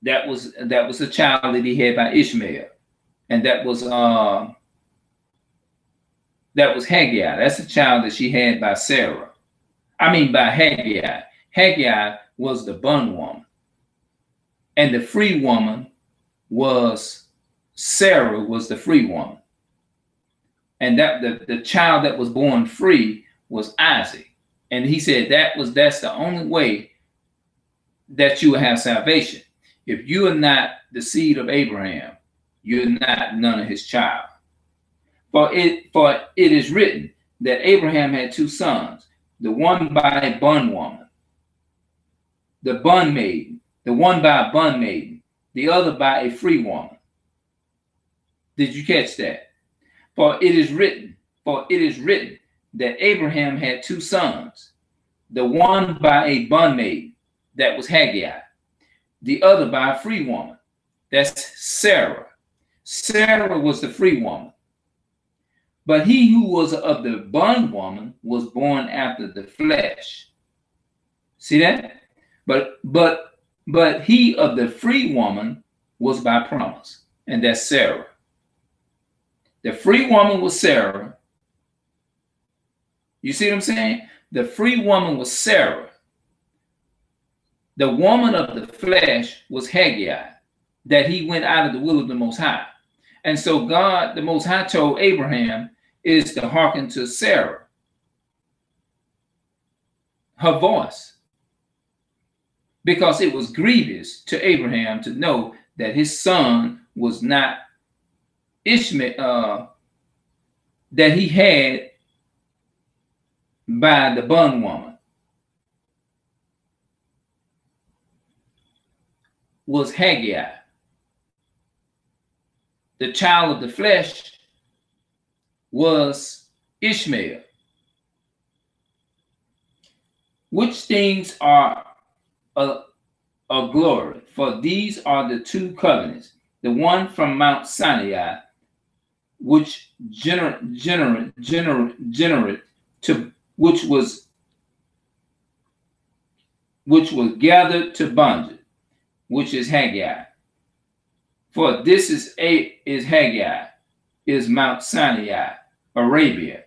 That was a child that he had by Ishmael, and that was Hagar. That's a child that she had by Sarah. I mean by Hagar. Hagar was the bondwoman, and the free woman was Sarah, was the free woman, and that the child that was born free was Isaac. And he said that's the only way that you will have salvation. If you are not the seed of Abraham, you're not none of his child. For it is written that Abraham had two sons, the one by a bondwoman, the bondmaiden, the one by a bondmaiden, the other by a free woman. Did you catch that? For it is written that Abraham had two sons, the one by a bondmaiden, that was Hagar, the other by a free woman, that's Sarah. Sarah was the free woman. But he who was of the bondwoman was born after the flesh. See that? But he of the free woman was by promise, and that's Sarah. The free woman was Sarah. You see what I'm saying? The free woman was Sarah. The woman of the flesh was Hagar, that he went out of the will of the Most High. And so God, the Most High, told Abraham is to hearken to Sarah, her voice, because it was grievous to Abraham to know that his son was not Ishmael, that he had by the bondwoman, was Hagar. The child of the flesh was Ishmael. Which things are a glory? For these are the two covenants, the one from Mount Sinai, which which was gathered to bondage, which is Hagar. For this is Hagar, is Mount Sinai, Arabia,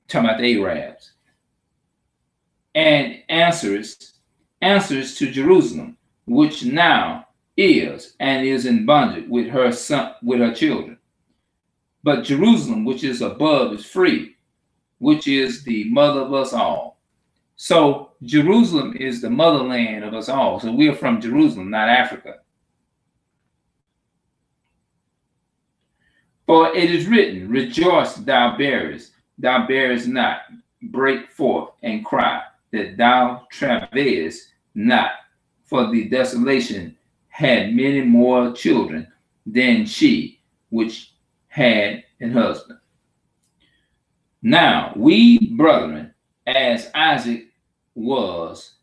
talking about the Arabs, and answers to Jerusalem, which now is and is in bondage with her son, with her children. But Jerusalem, which is above, is free, which is the mother of us all. So Jerusalem is the motherland of us all. So we are from Jerusalem, not Africa. For it is written, rejoice, thou bearest not, break forth and cry, that thou travailest not. For the desolation had many more children than she which had an husband. Now we, brethren, as Isaac was,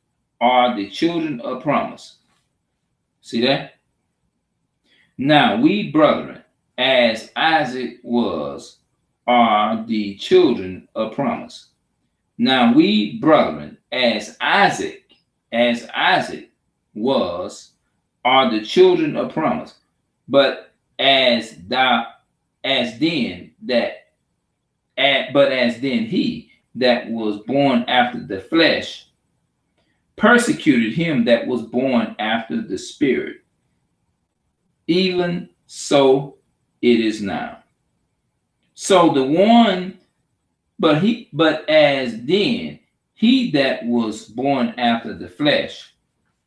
are the children of promise. See that? Now we, brethren, as Isaac was, are the children of promise. Now we, brethren, as Isaac was, are the children of promise. But as then he that was born after the flesh persecuted him that was born after the spirit. Even so it is now. So the one, but as then he that was born after the flesh,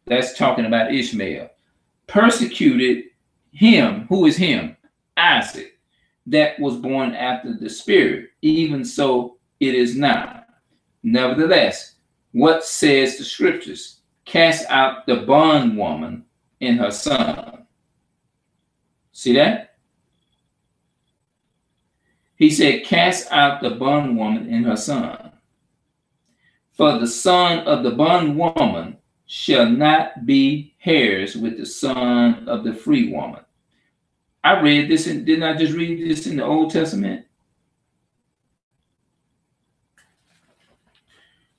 that's talking about Ishmael, persecuted him, who is him? Isaac, that was born after the spirit. Even so it is now. Nevertheless, what says the scriptures? Cast out the bondwoman and her son. See that? He said, cast out the bondwoman and her son. For the son of the bondwoman shall not be heirs with the son of the free woman. I read this, and didn't I just read this in the Old Testament?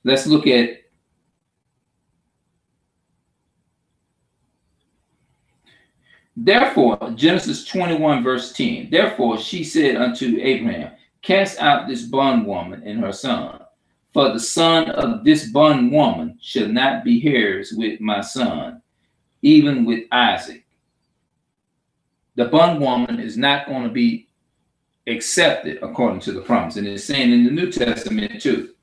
Let's look at therefore, Genesis 21, verse 10. Therefore, she said unto Abraham, cast out this bondwoman and her son, for the son of this bondwoman shall not be heirs with my son, even with Isaac. The bondwoman is not going to be accepted according to the promise. And it's saying in the New Testament too.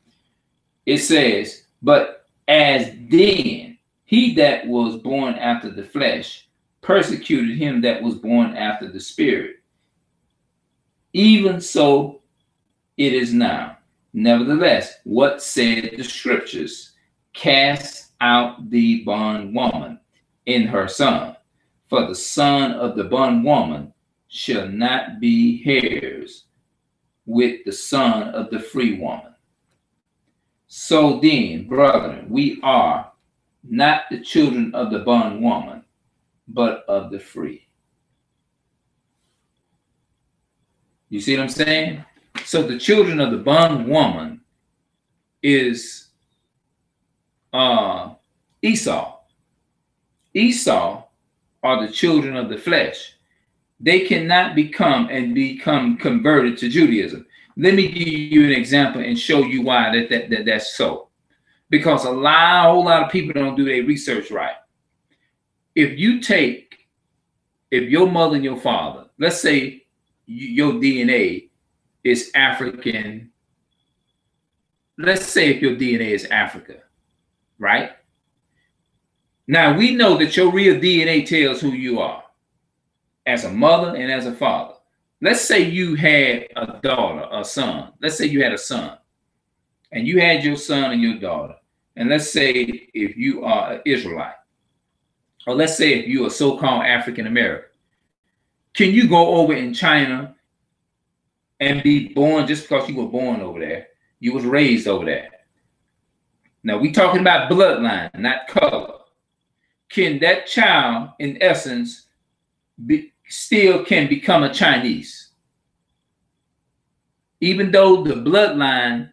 It says, but as then he that was born after the flesh persecuted him that was born after the spirit. Even so it is now. Nevertheless, what said the scriptures? Cast out the bondwoman and her son, for the son of the bondwoman shall not be heirs with the son of the free woman. So then, brethren, we are not the children of the bondwoman, but of the free. You see what I'm saying? So the children of the bondwoman is Esau. Esau are the children of the flesh. They cannot become converted to Judaism. Let me give you an example and show you why that's so. Because a whole lot of people don't do their research right. If your mother and your father, let's say your DNA is African. Let's say if your DNA is Africa, right? Now we know that your real DNA tells who you are as a mother and as a father. Let's say you had a daughter, a son. Let's say you had a son, and you had your son and your daughter. And let's say if you are an Israelite, or let's say if you're a so-called African American, can you go over in China and be born just because you were born over there? You was raised over there. Now we're talking about bloodline, not color. Can that child, in essence, still can become a Chinese, even though the bloodline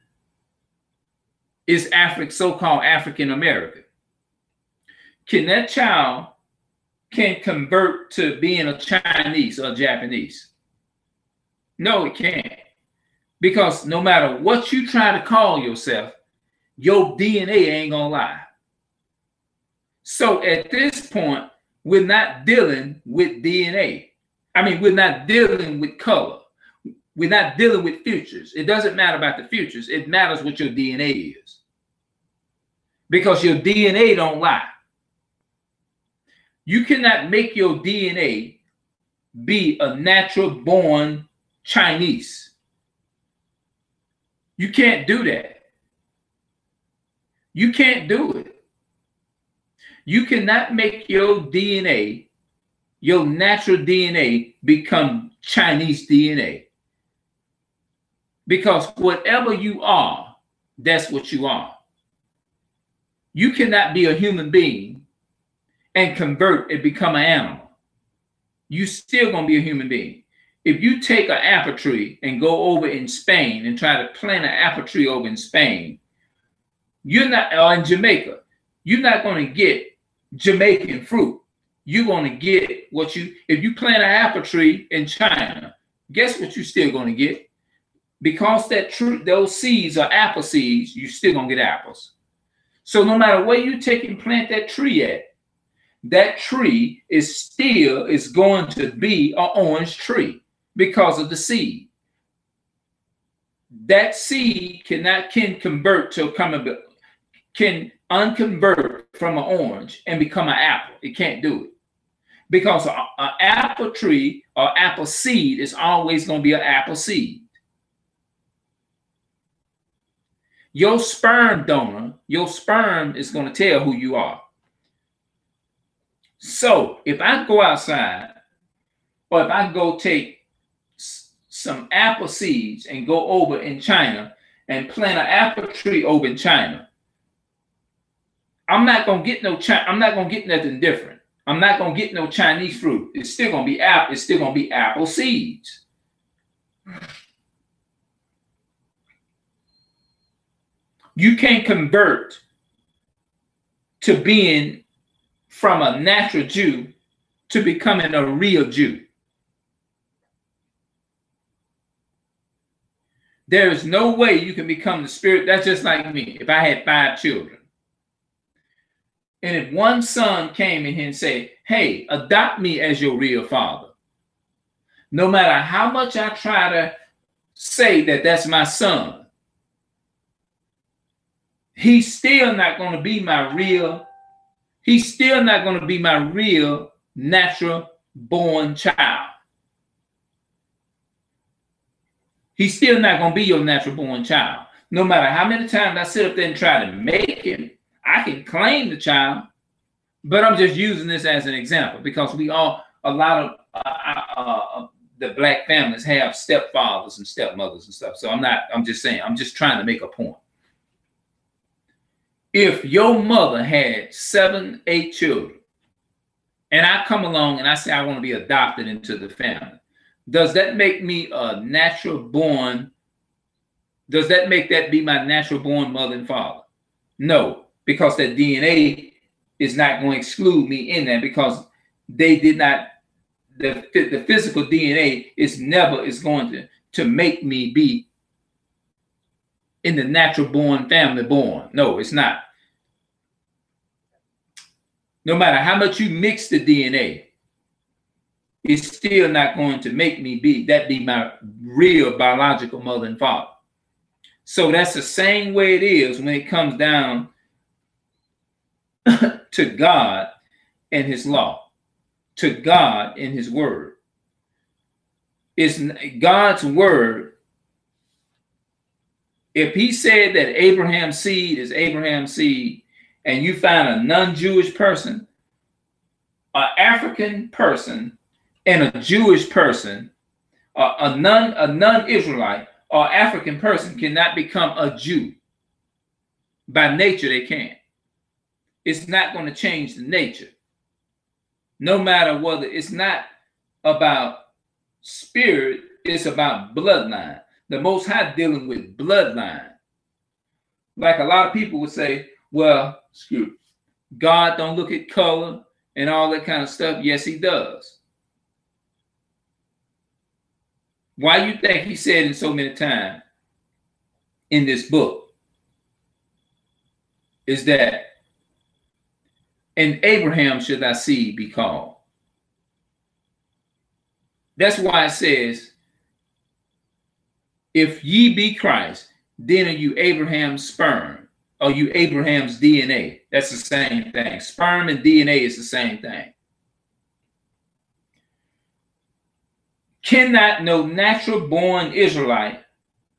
is so-called African American? Can that child convert to being a Chinese or Japanese? No, it can't, because no matter what you try to call yourself, your DNA ain't gonna lie. So at this point, we're not dealing with DNA. I mean, we're not dealing with color. We're not dealing with futures. It doesn't matter about the futures. It matters what your DNA is. Because your DNA don't lie. You cannot make your DNA be a natural born Chinese. You can't do that. You can't do it. You cannot make your DNA, your natural DNA, become Chinese DNA. Because whatever you are, that's what you are. You cannot be a human being and convert and become an animal. You still gonna be a human being. If you take an apple tree and go over in Spain and try to plant an apple tree over in Spain, you're not, or in Jamaica, you're not gonna get Jamaican fruit. You're gonna get what you, if you plant an apple tree in China, guess what you're still gonna get? Because those seeds are apple seeds, you're still gonna get apples. So no matter where you take and plant that tree at, that tree is going to be an orange tree because of the seed. That seed can unconvert from an orange and become an apple. It can't do it. Because an apple tree or apple seed is always going to be an apple seed. Your sperm donor, your sperm is going to tell who you are. So if I go outside, or if I go take some apple seeds and go over in China and plant an apple tree over in China, I'm not gonna get I'm not gonna get nothing different. I'm not gonna get no Chinese fruit. It's still gonna be apple. It's still gonna be apple seeds. You can't convert to being from a natural Jew to becoming a real Jew. There is no way you can become the spirit. That's just like me. If I had 5 children, and if one son came in here and said, hey, adopt me as your real father, no matter how much I try to say that that's my son, he's still not going to be my real natural born child. He's still not going to be your natural born child. No matter how many times I sit up there and try to make him, I can claim the child, but I'm just using this as an example because a lot of the black families have stepfathers and stepmothers and stuff. So I'm just saying, I'm just trying to make a point. If your mother had 7, 8 children, and I come along and I say I want to be adopted into the family, does that make me a natural born? Does that make that be my natural born mother and father? No, because that DNA is not going to exclude me in that because they did not. The physical DNA is going to make me be in the natural born family born. No, it's not. No matter how much you mix the DNA, it's still not going to make me be my real biological mother and father. So that's the same way it is when it comes down to God and his law, to God and his word. It's God's word. If he said that Abraham's seed is Abraham's seed, and you find a non-Jewish person, an African person, and a Jewish person, a non-Israelite or African person cannot become a Jew. By nature, they can't. It's not going to change the nature. No matter whether it's not about spirit, it's about bloodline. The Most High dealing with bloodline. Like a lot of people would say, well, God don't look at color and all that kind of stuff. Yes, he does. Why you think he said in so many times in this book is that in Abraham should thy seed be called. That's why it says, if ye be Christ, then are you Abraham's sperm, or you Abraham's DNA. That's the same thing. Sperm and DNA is the same thing. Cannot no natural born Israelite,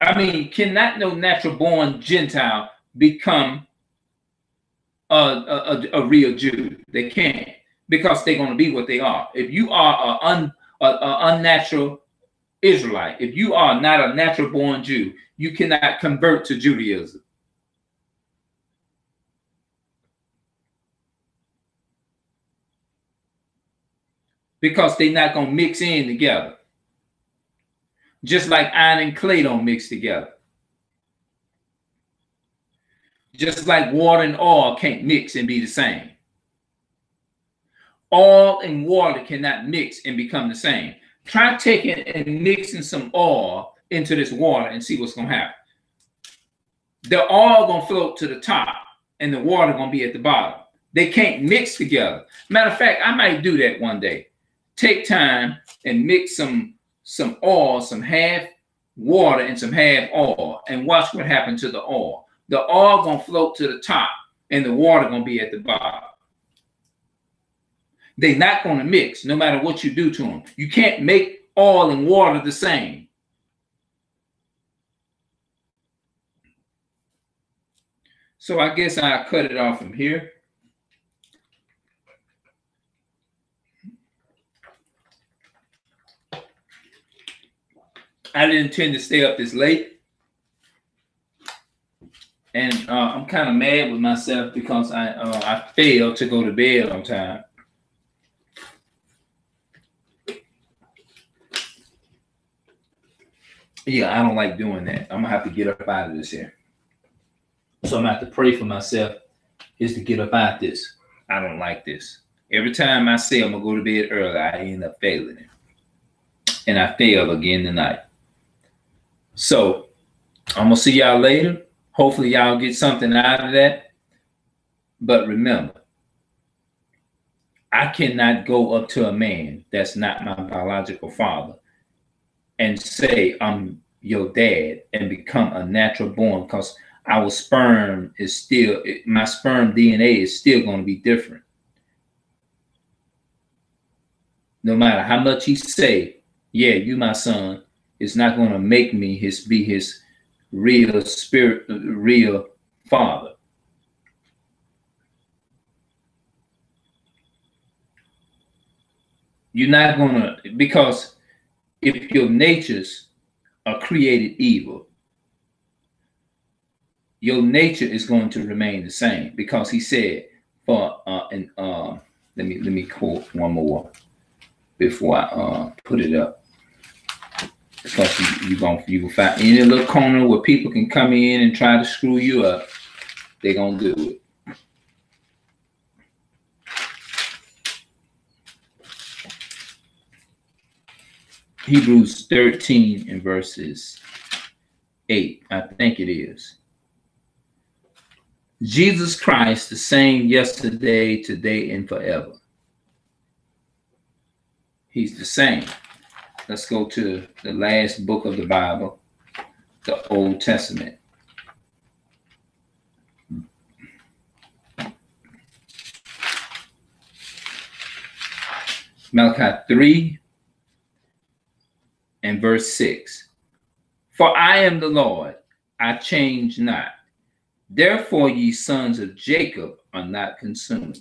cannot no natural born Gentile become a real Jew. They can't, because they're going to be what they are. If you are an unnatural Israelite, if you are not a natural born Jew, you cannot convert to Judaism. Because they're not going to mix in together. Just like iron and clay don't mix together. Just like water and oil can't mix and be the same. Oil and water cannot mix and become the same. Try taking and mixing some oil into this water and see what's going to happen. The oil going to float to the top and the water going to be at the bottom. They can't mix together. Matter of fact, I might do that one day. Take time and mix some oil, some half water and some half oil, and watch what happens to the oil. The oil going to float to the top and the water going to be at the bottom. They're not going to mix no matter what you do to them. You can't make oil and water the same. So I guess I'll cut it off from here. I didn't intend to stay up this late. And I'm kind of mad with myself because I failed to go to bed on time. Yeah, I don't like doing that. I'm going to have to get up out of this here. So I'm going to have to pray for myself is to get up out of this. I don't like this. Every time I say I'm going to go to bed early, I end up failing it. And I failed again tonight. So I'm going to see y'all later. Hopefully y'all get something out of that. But remember, I cannot go up to a man that's not my biological father and say I'm your dad and become a natural born, because our sperm is still, my sperm DNA is still going to be different. No matter how much he say, yeah, you my son, it's not going to make me be his real spirit, real father. You're not going to, because if your natures are created evil, your nature is going to remain the same, because he said, let me quote one more before I put it up. Because you will find any little corner where people can come in and try to screw you up, they're going to do it. Hebrews 13 and verses 8, I think it is. Jesus Christ, the same yesterday, today, and forever. He's the same. Let's go to the last book of the Bible, the Old Testament. Malachi 3 and verse 6. For I am the Lord, I change not. Therefore ye sons of Jacob are not consumed.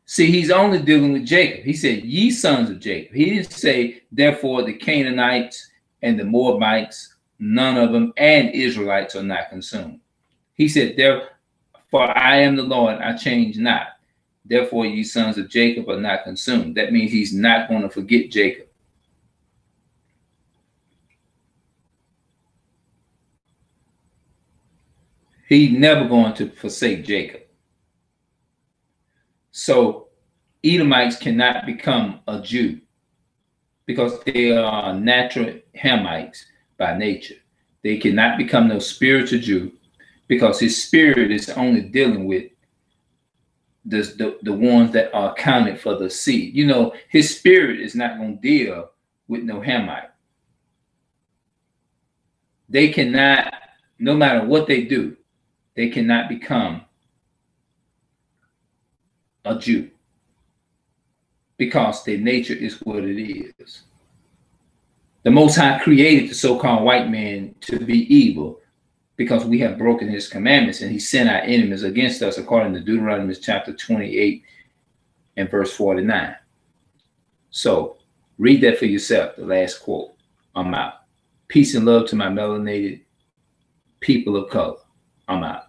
See, he's only dealing with Jacob. He said, ye sons of Jacob. He didn't say, therefore the Canaanites and the Moabites, none of them, and Israelites are not consumed. He said, therefore I am the Lord, I change not. Therefore ye sons of Jacob are not consumed. That means he's not going to forget Jacob. He's never going to forsake Jacob. So Edomites cannot become a Jew because they are natural Hamites by nature. They cannot become no spiritual Jew because his spirit is only dealing with the ones that are counted for the seed. You know, his spirit is not going to deal with no Hamite. They cannot, no matter what they do, they cannot become a Jew because their nature is what it is. The Most High created the so-called white man to be evil because we have broken his commandments, and he sent our enemies against us, according to Deuteronomy chapter 28 and verse 49. So read that for yourself, the last quote. I'm out. Peace and love to my melanated people of color. I'm out.